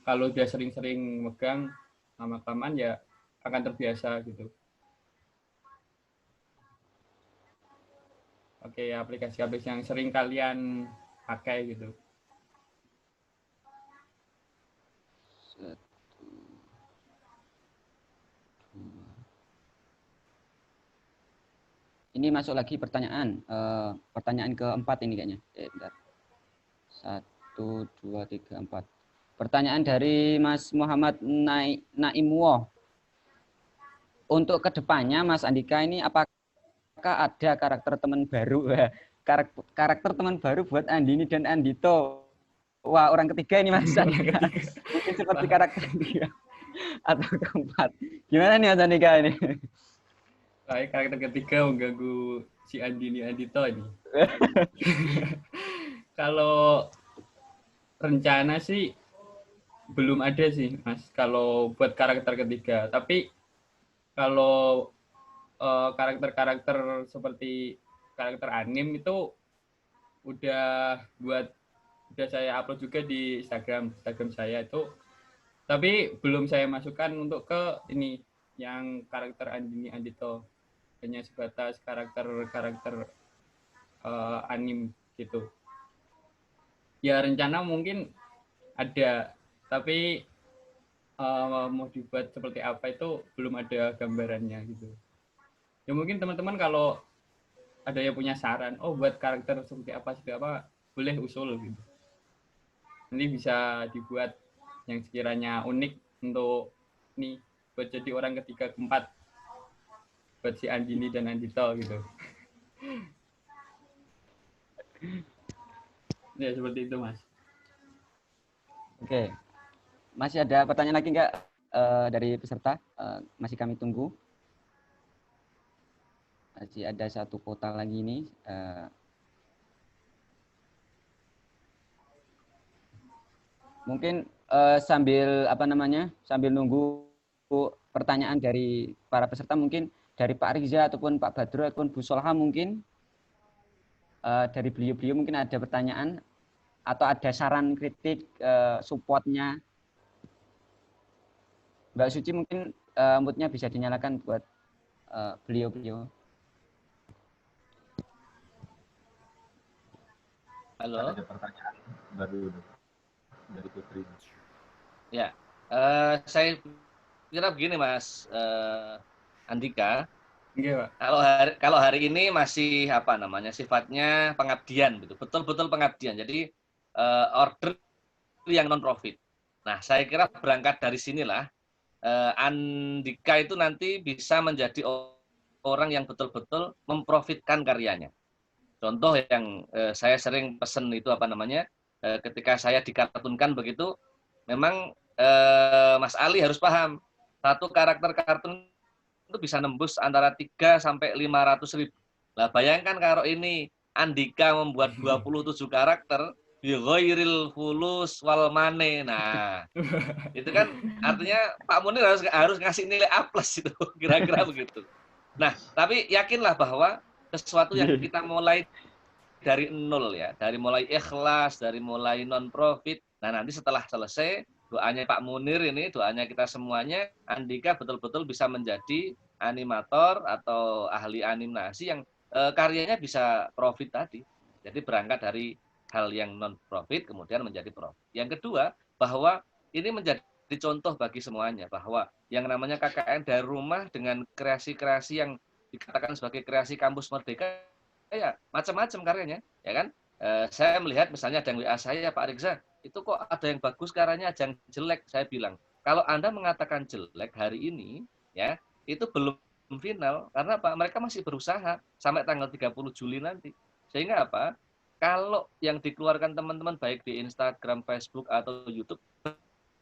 kalau udah sering-sering megang, lama-kelamaan ya akan terbiasa gitu. Oke, aplikasi-aplikasi yang sering kalian pakai gitu. Ini masuk lagi pertanyaan. Pertanyaan keempat ini kayaknya. Bentar. 1, 2, 3, 4. Pertanyaan dari Mas Muhammad Naimwo. Untuk kedepannya Mas Andika ini apakah ada karakter teman baru? Karakter teman baru buat Andini dan Andito. Wah, orang ketiga ini Mas Andika. Mungkin seperti karakter dia atau keempat. Gimana nih Mas Andika ini? Baik, karakter ketiga mengganggu si Andini Andito ini. Kalau rencana sih belum ada sih, Mas. Kalau buat karakter ketiga, tapi kalau karakter-karakter seperti karakter anim itu udah saya upload juga di Instagram saya itu. Tapi belum saya masukkan untuk ke ini yang karakter Andini Andito. Hanya sebatas karakter anim gitu. Ya rencana mungkin ada, tapi mau dibuat seperti apa itu belum ada gambarannya gitu. Ya mungkin teman-teman kalau ada yang punya saran, oh buat karakter seperti apa, boleh usul gitu. Nanti bisa dibuat yang sekiranya unik untuk nih buat jadi orang ketiga keempat buat si Andini dan Andito gitu. Ya seperti itu Mas. Oke, masih ada pertanyaan lagi nggak dari peserta? Masih kami tunggu. Masih ada satu kota lagi nih. Mungkin sambil sambil nunggu pertanyaan dari para peserta, mungkin dari Pak Riza ataupun Pak Badro ataupun Bu Solha mungkin dari beliau-beliau mungkin ada pertanyaan atau ada saran kritik supportnya. Mbak Suci mungkin moodnya bisa dinyalakan buat beliau-beliau. Halo. Ada pertanyaan baru dari Putri. Ya, saya kira begini Mas Andika. Iya, Pak. Kalau hari ini masih sifatnya pengabdian gitu, betul-betul pengabdian. Jadi order yang non profit. Nah, saya kira berangkat dari sinilah Andika itu nanti bisa menjadi orang yang betul-betul memprofitkan karyanya. Contoh yang saya sering pesen itu ketika saya dikartunkan begitu, memang Mas Ali harus paham, satu karakter kartun itu bisa nembus antara 3 sampai 500 ribu. Nah, bayangkan kalau ini Andika membuat 27 karakter bi ghairil fulus wal mane. Nah, itu kan artinya Pak Munir harus ngasih nilai A+ itu, kira-kira begitu. Nah, tapi yakinlah bahwa sesuatu yang kita mulai dari nol ya, dari mulai ikhlas, dari mulai non profit. Nah, nanti setelah selesai doanya Pak Munir ini, doanya kita semuanya, Andika betul-betul bisa menjadi animator atau ahli animasi yang karyanya bisa profit tadi. Jadi berangkat dari hal yang non profit kemudian menjadi profit. Yang kedua, bahwa ini menjadi contoh bagi semuanya bahwa yang namanya KKN dari rumah dengan kreasi-kreasi yang dikatakan sebagai kreasi kampus merdeka ya macam-macam karyanya, ya kan? Saya melihat misalnya ada yang WA saya, Pak Rikza, itu kok ada yang bagus karyanya, ada yang jelek. Saya bilang, kalau Anda mengatakan jelek hari ini, ya itu belum final, karena Pak mereka masih berusaha sampai tanggal 30 Juli nanti. Sehingga apa? Kalau yang dikeluarkan teman-teman baik di Instagram, Facebook, atau YouTube,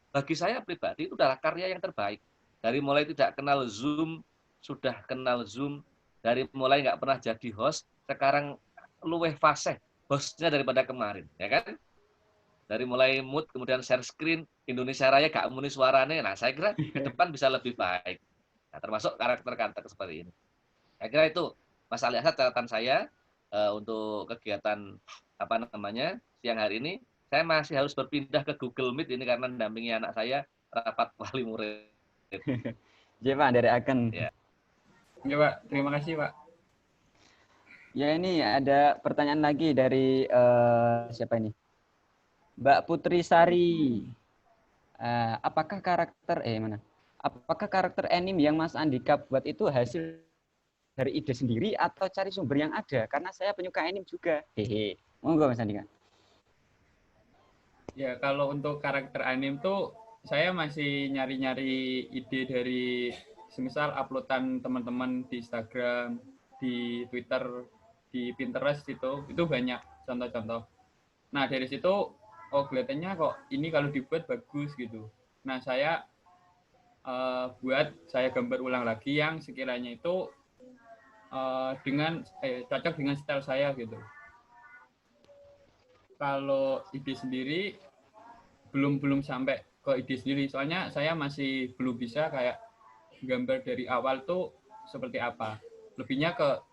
bagi saya pribadi itu adalah karya yang terbaik. Dari mulai tidak kenal Zoom, sudah kenal Zoom, dari mulai nggak pernah jadi host, sekarang luweh fasih hostnya daripada kemarin, ya kan? Dari mulai mood, kemudian share screen, Indonesia Raya gak muni suarane. Nah, saya kira ke depan bisa lebih baik. Nah, termasuk karakter-karakter seperti ini. Saya kira itu Mas Ali Asad catatan saya untuk kegiatan apa namanya siang hari ini. Saya masih harus berpindah ke Google Meet ini karena mendampingi anak saya rapat wali murid. Ya Pak, dari Aken. Ya. Ya Pak, terima kasih Pak. Ya ini ada pertanyaan lagi dari siapa ini? Mbak Putri Sari. Apakah karakter mana? Apakah karakter anime yang Mas Andika buat itu hasil dari ide sendiri atau cari sumber yang ada? Karena saya penyuka anime juga. Hehe. Monggo Mas Andika. Ya, kalau untuk karakter anime tuh saya masih nyari-nyari ide dari semisal uploadan teman-teman di Instagram, di Twitter, di Pinterest itu banyak contoh-contoh. Nah, dari situ oh kelihatannya kok ini kalau dibuat bagus gitu. Nah, saya saya gambar ulang lagi yang sekiranya itu cocok dengan style saya gitu. Kalau ide sendiri belum sampai ke ide sendiri, soalnya saya masih belum bisa kayak gambar dari awal tuh seperti apa. Lebihnya ke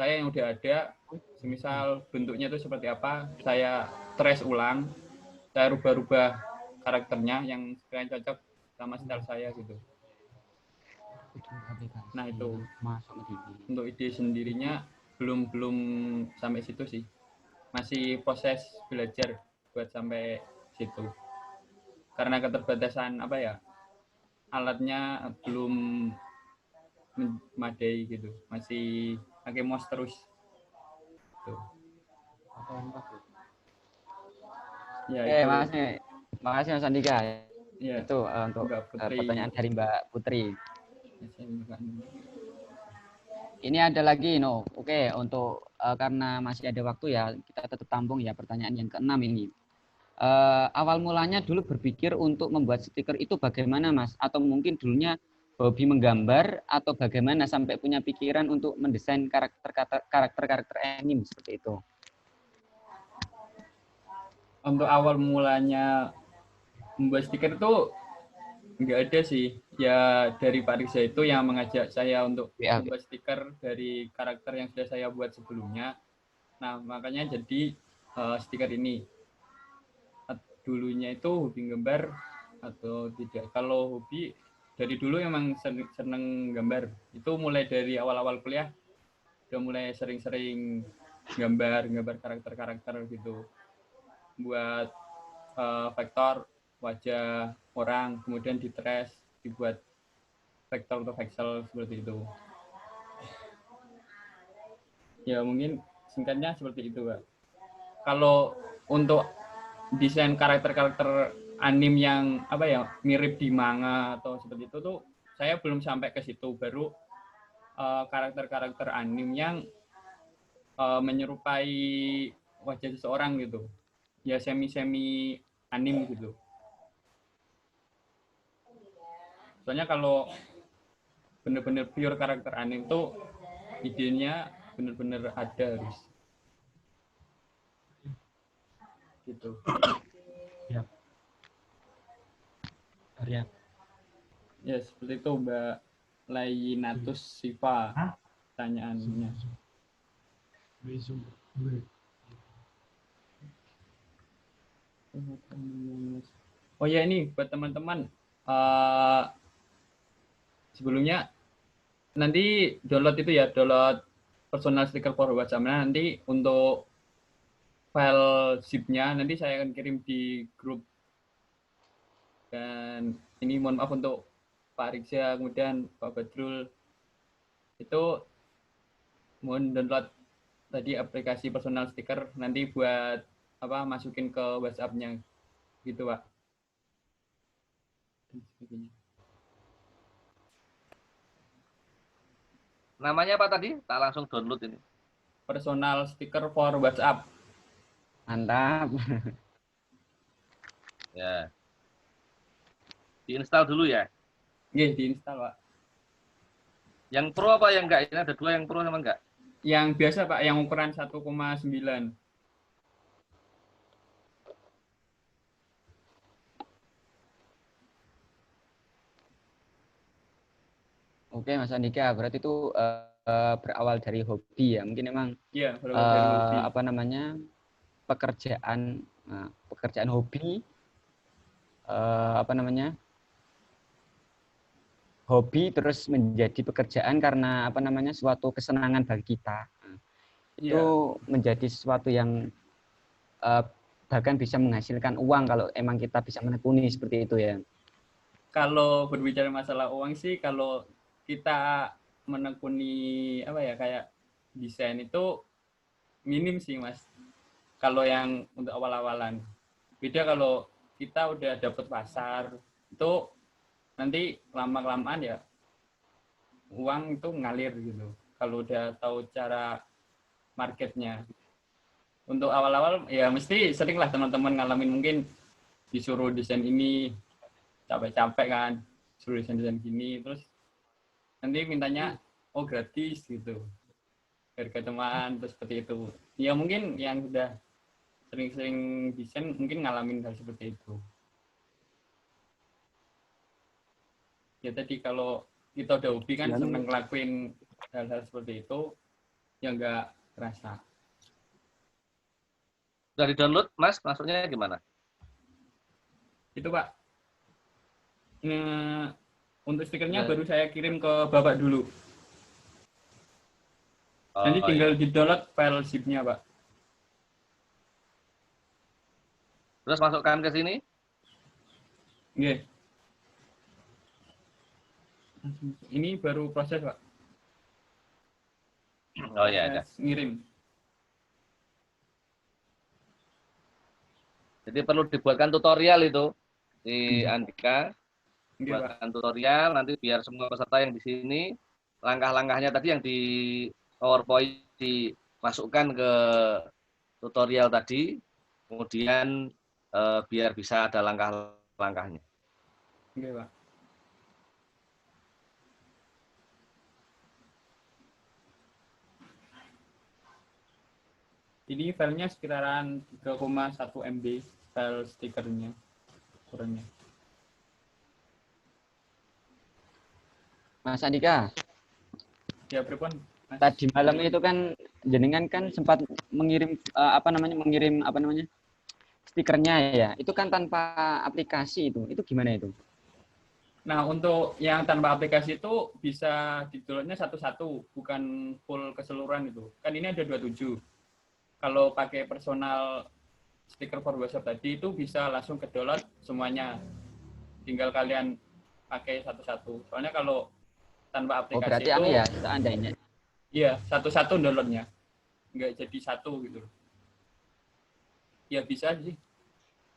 saya yang udah ada, semisal bentuknya itu seperti apa, saya trace ulang, saya rubah-rubah karakternya yang sekiranya cocok sama style saya gitu. Nah itu untuk ide sendirinya belum sampai situ sih, masih proses belajar buat sampai situ karena keterbatasan alatnya belum memadai gitu, masih pakai mouse terus tuh. Ya itu makasih Mas Andika ya, itu untuk pertanyaan dari Mbak Putri. Ini ada lagi Oke, untuk karena masih ada waktu ya, kita tetap tampung ya pertanyaan yang ke-6 ini. Awal mulanya dulu berpikir untuk membuat stiker itu bagaimana Mas? Atau mungkin dulunya hobi menggambar atau bagaimana sampai punya pikiran untuk mendesain karakter anime seperti itu? Untuk awal mulanya membuat stiker itu nggak ada sih. Ya dari Pak Riza itu yang mengajak saya untuk membuat stiker dari karakter yang sudah saya buat sebelumnya. Nah, makanya jadi stiker ini. Dulunya itu hobi gambar atau tidak. Kalau hobi dari dulu emang seneng gambar. Itu mulai dari awal-awal kuliah udah mulai sering-sering gambar karakter-karakter gitu. Buat vektor wajah orang, kemudian ditrace, dibuat vektor atau pixel seperti itu. Ya mungkin singkatnya seperti itu, Pak. Kalau untuk desain karakter-karakter anime yang mirip di manga atau seperti itu tuh saya belum sampai ke situ, baru karakter-karakter anime yang menyerupai wajah seseorang gitu, ya semi anime gitu. Soalnya kalau bener-bener pure karakter anime tuh idenya bener-bener ada harus gitu. Ya seperti itu Mbak Lainatus Siva pertanyaannya. Oh ya, ini buat teman-teman, sebelumnya nanti download personal sticker for WhatsApp. Nanti untuk file zip-nya nanti saya akan kirim di grup. Dan ini mohon maaf untuk Pak Riza, kemudian Pak Badrul, itu mohon download tadi aplikasi personal sticker nanti buat masukin ke WhatsApp-nya gitu, Pak. Namanya apa tadi? Tak langsung download ini. Personal sticker for WhatsApp. Mantap. Ya. Diinstal dulu ya? Iya, diinstal, Pak. Yang pro apa yang enggak? Ini ada 2 yang pro sama enggak? Yang biasa, Pak, yang ukuran 1,9. Oke, Mas Andika, berarti itu berawal dari hobi ya. Mungkin emang Iya, berawal dari hobi. apa namanya pekerjaan hobi, apa namanya hobi terus menjadi pekerjaan karena apa namanya suatu kesenangan bagi kita. Itu Iya. menjadi sesuatu yang bahkan bisa menghasilkan uang kalau emang kita bisa menekuni seperti itu ya. Kalau berbicara masalah uang sih, kalau kita menekuni apa ya kayak desain itu minim sih Mas. Kalau yang untuk awal-awalan. Beda kalau kita udah dapet pasar, itu nanti lama-kelamaan ya uang itu ngalir gitu. Kalau udah tahu cara marketnya. Untuk awal-awal ya mesti sering lah teman-teman ngalamin, mungkin disuruh desain ini capek-capek kan, suruh desain-desain gini, terus nanti mintanya oh gratis gitu, harga teman, terus seperti itu. Ya mungkin yang udah sering-sering desain mungkin ngalamin hal seperti itu. Ya tadi kalau kita udah hobi kan seneng ngelakuin hal-hal seperti itu, ya nggak terasa. Sudah di-download, Mas? Maksudnya gimana? Itu Pak, untuk stikernya Ya. baru saya kirim ke Bapak dulu. Nanti Oh, tinggal iya. di-download file zip-nya Pak. Terus masukkan ke sini. Oke. Ini baru proses Pak. Oh iya, ada. Proses ngirim. Jadi perlu dibuatkan tutorial itu di Andika. Oke Pak. Buatkan tutorial nanti biar semua peserta yang di sini langkah-langkahnya tadi yang di PowerPoint dimasukkan ke tutorial tadi, kemudian biar bisa ada langkah-langkahnya. Oke Pak. Ini filenya sekitaran 3,1 MB file stikernya ukurannya. Mas Andika, Ya pripun Mas? tadi malam itu kan jenengan kan sempat mengirim stikernya ya. Itu kan tanpa aplikasi itu. Itu gimana itu? Nah, untuk yang tanpa aplikasi itu bisa di-downloadnya satu-satu, bukan full keseluruhan itu. Kan ini ada 27. Kalau pakai personal stiker for WhatsApp tadi itu bisa langsung ke download semuanya. Tinggal kalian pakai satu-satu. Soalnya kalau tanpa Oh, aplikasi berarti itu, ya seandainya. iya satu-satu downloadnya. Nggak jadi satu gitu. Ya bisa sih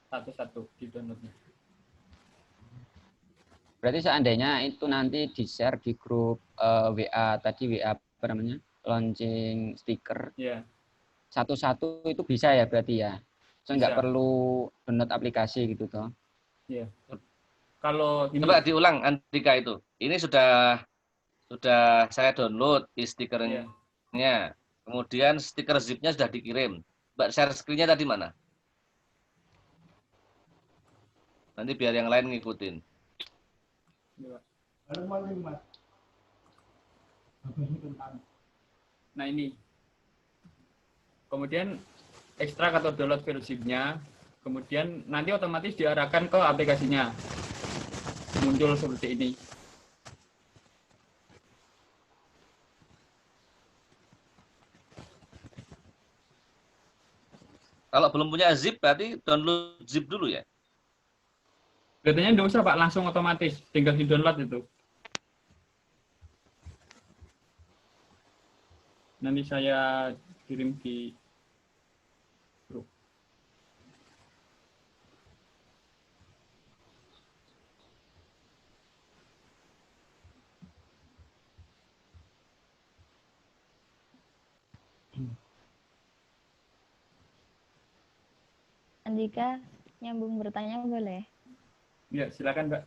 satu-satu di downloadnya. Berarti seandainya itu nanti di-share di grup WA tadi, WA apa namanya? Launching stiker. Iya. Satu-satu itu bisa ya berarti ya. So nggak Bisa. perlu download aplikasi gitu toh. Iya. Kalau ini Coba diulang Andika itu. Ini sudah saya download stikernya. iya. Kemudian stiker zipnya sudah dikirim. Mbak share screen-nya tadi mana? Nanti biar yang lain ngikutin. Nah ini. Kemudian ekstrak atau download file zip-nya. Kemudian nanti otomatis diarahkan ke aplikasinya. Muncul seperti ini. Kalau belum punya zip berarti download zip dulu ya. Katanya nggak usah Pak, langsung otomatis. Tinggal di-download itu. Nanti saya kirim di grup. Andika, nyambung bertanya boleh? Ya, silakan Mbak.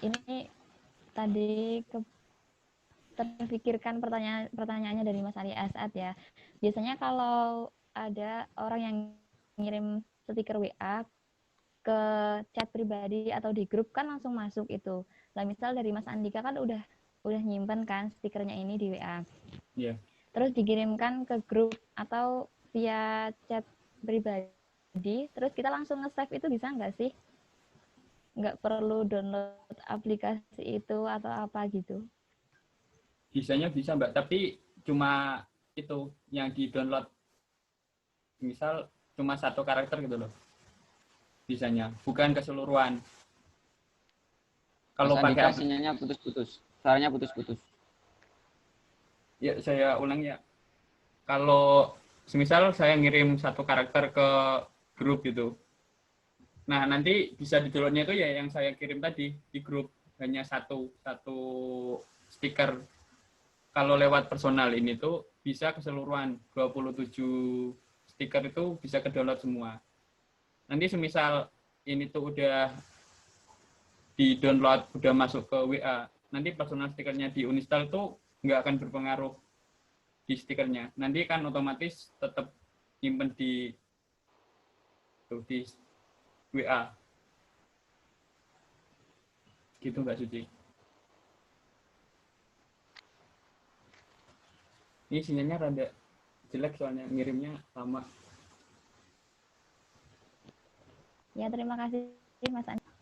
Ini tadi terpikirkan pertanyaannya dari Mas Ali Asad ya. Biasanya kalau ada orang yang ngirim stiker WA ke chat pribadi atau di grup kan langsung masuk itu. Nah, misal dari Mas Andika kan udah nyimpen kan stikernya ini di WA. Iya. Terus dikirimkan ke grup atau via chat pribadi, terus kita langsung nge-save itu bisa nggak sih? Nggak perlu download aplikasi itu atau apa gitu? Bisanya bisa Mbak, tapi cuma itu yang di-download. Misal cuma 1 karakter gitu loh. Bisanya, bukan keseluruhan. Kalau Mas Andika pakai sinyalnya putus-putus, suaranya putus-putus. ya saya ulang ya. Kalau semisal saya ngirim 1 karakter ke grup gitu. Nah, nanti bisa di-downloadnya itu ya yang saya kirim tadi di grup, hanya satu stiker. Kalau lewat personal ini tuh bisa keseluruhan 27 stiker itu bisa ke-download semua. Nanti semisal ini tuh udah di-download, udah masuk ke WA, nanti personal stikernya di-uninstall tuh nggak akan berpengaruh di stikernya. Nanti kan otomatis tetap nyimpen di WA. Gitu Mbak Suci. Ini sinyalnya rada jelek soalnya ngirimnya lama. Ya, terima kasih Mas Andika.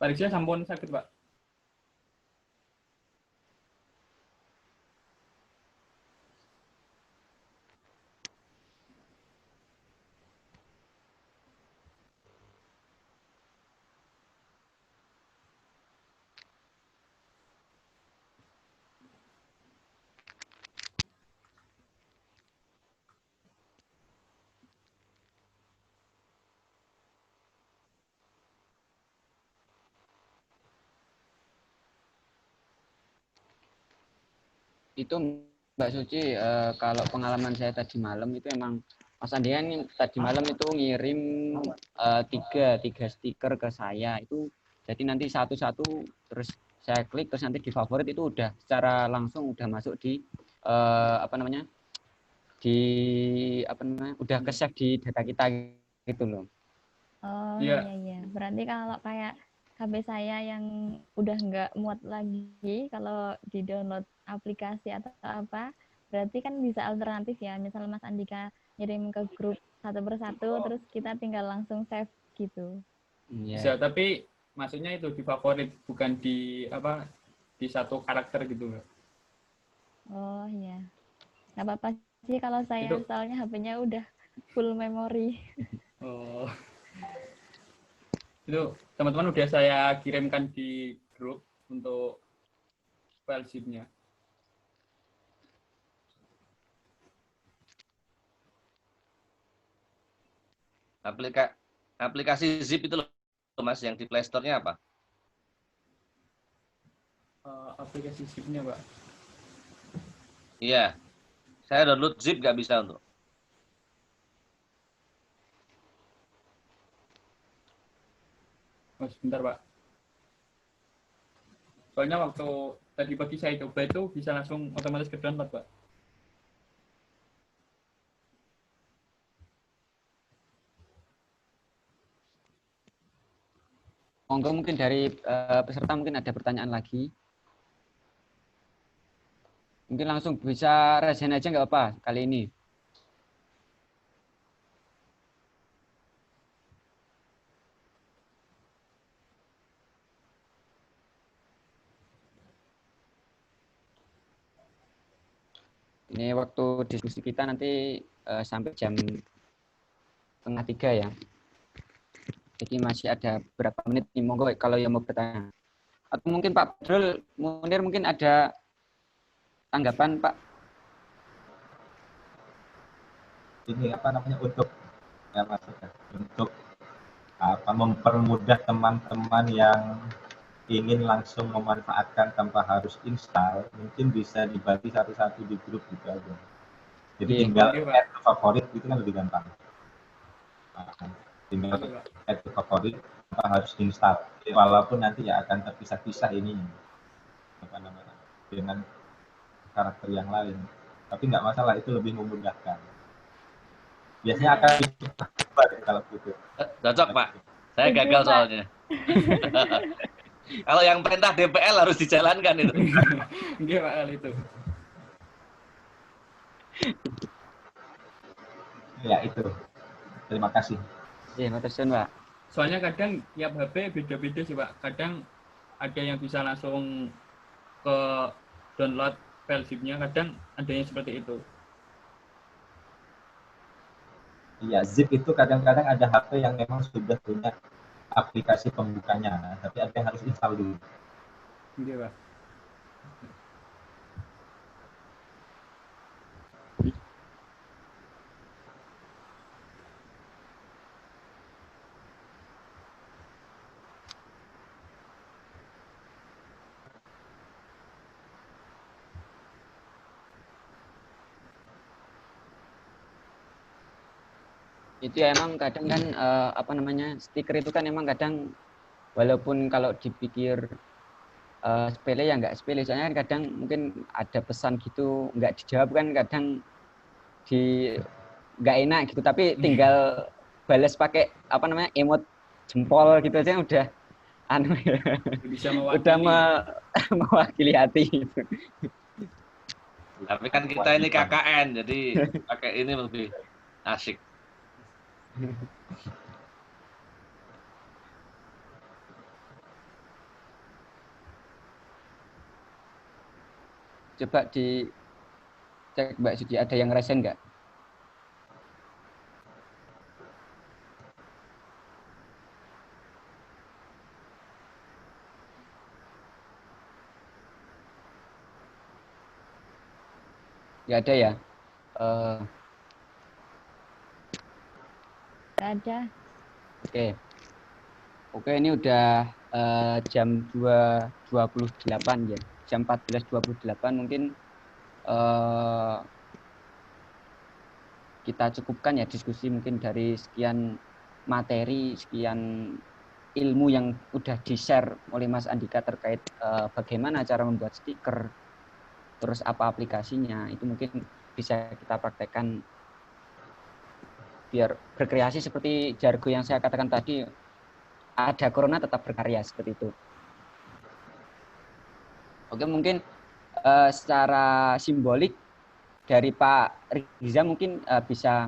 Pak Rizya sampun sakit, Pak. Itu Mbak Suci, kalau pengalaman saya tadi malam itu emang Mas Andian tadi malam itu ngirim tiga stiker ke saya itu, jadi nanti satu-satu terus saya klik terus nanti di favorit itu udah secara langsung udah masuk di udah ke save di data kita gitu loh. Oh Iya. iya. Berarti kalau kayak HP saya yang udah nggak muat lagi kalau di download aplikasi atau apa, berarti kan bisa alternatif ya. Misal Mas Andika ngirim ke grup satu persatu, terus kita tinggal langsung save gitu. Bisa, Iya. tapi maksudnya itu di favorit, bukan di di satu karakter gitu, Mbak. Oh iya. Nggak apa-apa sih kalau saya Itu soalnya HP-nya udah full memori. oh, itu teman-teman udah saya kirimkan di grup untuk file zip-nya. Aplikasi zip itu loh Mas, yang di Play Store-nya apa? Aplikasi zip-nya, Pak. Iya, saya download zip nggak bisa untuk. Oh, sebentar, Pak. Soalnya waktu tadi pagi saya coba itu bisa langsung otomatis ke download, Pak. Monggo mungkin dari peserta mungkin ada pertanyaan lagi. Mungkin langsung bisa resen aja nggak apa kali ini. Ini waktu diskusi kita nanti sampai jam 2:30 ya. Jadi masih ada berapa menit nih, monggo kalau yang mau bertanya. Atau mungkin Pak Badrul Munir mungkin ada tanggapan Pak. Ini apa namanya untuk ya maksudnya untuk mempermudah teman-teman yang ingin langsung memanfaatkan tanpa harus install, mungkin bisa dibagi satu-satu di grup gitu aja. Jadi tinggal add ke favorit itu kan lebih gampang. Tinggal add ke favorit tanpa harus install. Walaupun nanti ya akan terpisah-pisah ini apa namanya dengan karakter yang lain. Tapi nggak masalah, itu lebih memudahkan. Biasanya akan coba kalau gitu. Cocok, Pak. Saya gagal soalnya. Kalau yang perintah DPL harus dijalankan itu. Iya, Pak, hal itu. Ya, itu. Terima kasih. Iya, matur suwun, Pak. Soalnya kadang tiap HP beda-beda sih, Pak. Kadang ada yang bisa langsung ke download file zip-nya, kadang ada yang seperti itu. Iya, zip itu kadang-kadang ada HP yang memang sudah punya aplikasi pembukanya, tapi ada yang harus install dulu. Iya, Pak. Itu ya emang kadang kan apa namanya, stiker itu kan emang kadang walaupun kalau dipikir sepele ya nggak sepele, soalnya kan kadang mungkin ada pesan gitu nggak dijawab kan, kadang di nggak enak gitu, tapi tinggal balas pakai apa namanya, emot jempol gitu aja udah anu ya, Bisa udah mewakili hati gitu. Tapi kan kita ini KKN, jadi pakai ini lebih asik. Coba dicek Mbak Suci, ada yang ngerasain nggak? Nggak ada ya? Nggak ada. Oke, ini udah jam 2.28 ya. Jam 14.28 mungkin kita cukupkan ya diskusi mungkin dari sekian materi, sekian ilmu yang udah di-share oleh Mas Andika terkait bagaimana cara membuat stiker, terus apa aplikasinya, itu mungkin bisa kita praktekkan biar berkreasi seperti jargon yang saya katakan tadi, ada corona tetap berkarya, seperti itu. Oke, mungkin secara simbolik dari Pak Riza mungkin bisa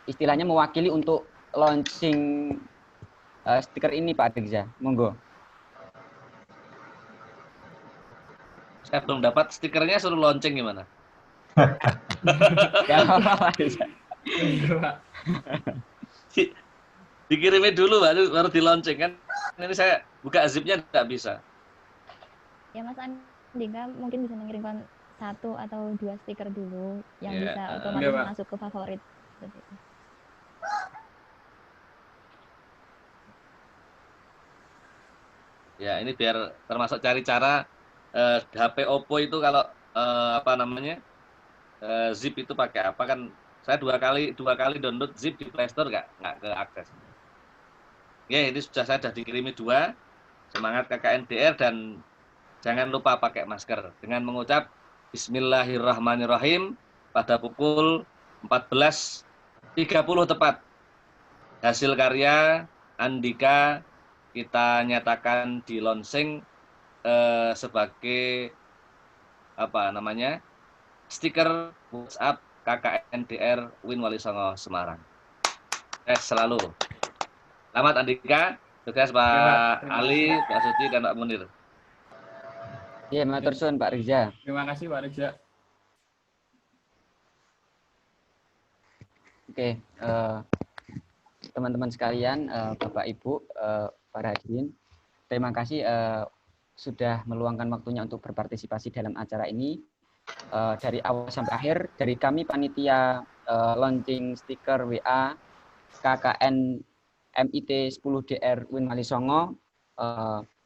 istilahnya mewakili untuk launching stiker ini, Pak Riza. Monggo. Saya belum dapat stikernya, suruh launching gimana? Gak apa-apa, Riza. Dikirimin dulu baru di launching kan. Ini saya buka zipnya nggak bisa. Ya Mas Andika mungkin bisa mengirimkan 1 atau 2 stiker dulu yang bisa otomatis masuk ke favorit. Ya, ini biar termasuk cari cara HP Oppo itu kalau zip itu pakai apa kan? Saya dua kali download zip di Play Store nggak ke akses. Ya, ini sudah dikirimi 2. Semangat KKNDR dan jangan lupa pakai masker dengan mengucap Bismillahirrahmanirrahim pada pukul 14.30 tepat. Hasil karya Andika kita nyatakan di launching sebagai stiker WhatsApp KKNDR Win Wali Songo Semarang. Selalu. Selamat Andika, sukses Pak Ali, Pak Suci dan Pak Munir. Iya, matur suwun Pak Riza. Terima kasih Pak Riza. Oke, teman-teman sekalian, Bapak Ibu, para hadirin, terima kasih sudah meluangkan waktunya untuk berpartisipasi dalam acara ini. Dari awal sampai akhir, dari kami panitia launching stiker WA KKN MIT 10DR Win Wali Songo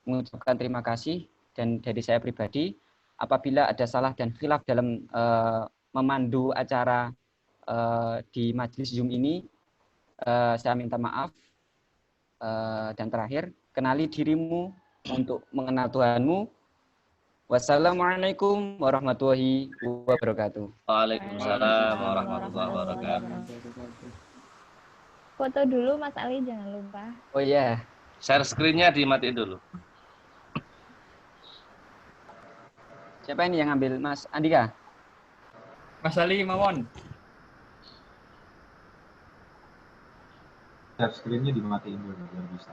mengucapkan terima kasih, dan dari saya pribadi apabila ada salah dan khilaf dalam memandu acara di majelis Zoom ini, saya minta maaf. Dan terakhir, kenali dirimu untuk mengenal Tuhanmu. Wassalamualaikum warahmatullahi wabarakatuh. Waalaikumsalam warahmatullahi wabarakatuh. Foto dulu Mas Ali, jangan lupa. Oh iya, Share screen-nya dimatiin dulu. siapa ini yang ngambil? Mas Andika? Mas Ali Mawon. Share screen-nya dimatiin dulu biar bisa.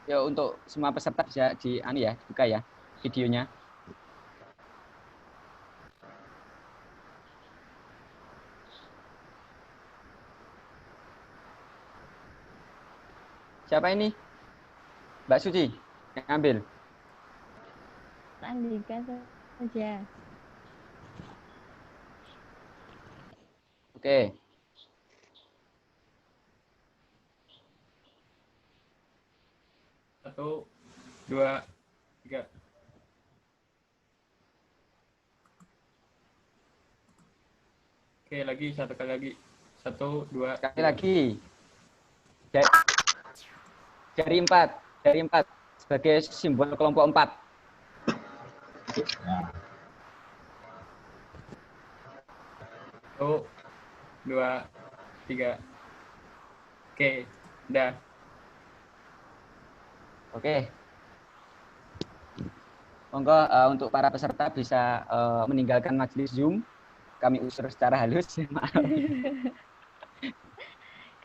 Ya, untuk semua peserta bisa dibuka ya videonya. Siapa ini? Mbak Suci yang ambil. Andika saja. Oke. Satu, dua, tiga. Oke, lagi satu kali lagi. Satu, dua, Sekali lagi. Jari empat sebagai simbol kelompok 4. Nah, satu, dua, tiga. Oke, udah. Oke. Monggo untuk para peserta bisa meninggalkan majelis Zoom. Kami usir secara halus. Maaf.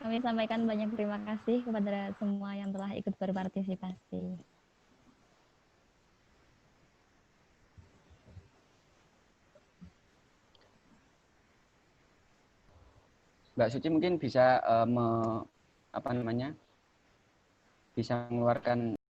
Kami sampaikan banyak terima kasih kepada semua yang telah ikut berpartisipasi. Mbak Suci mungkin bisa bisa mengeluarkan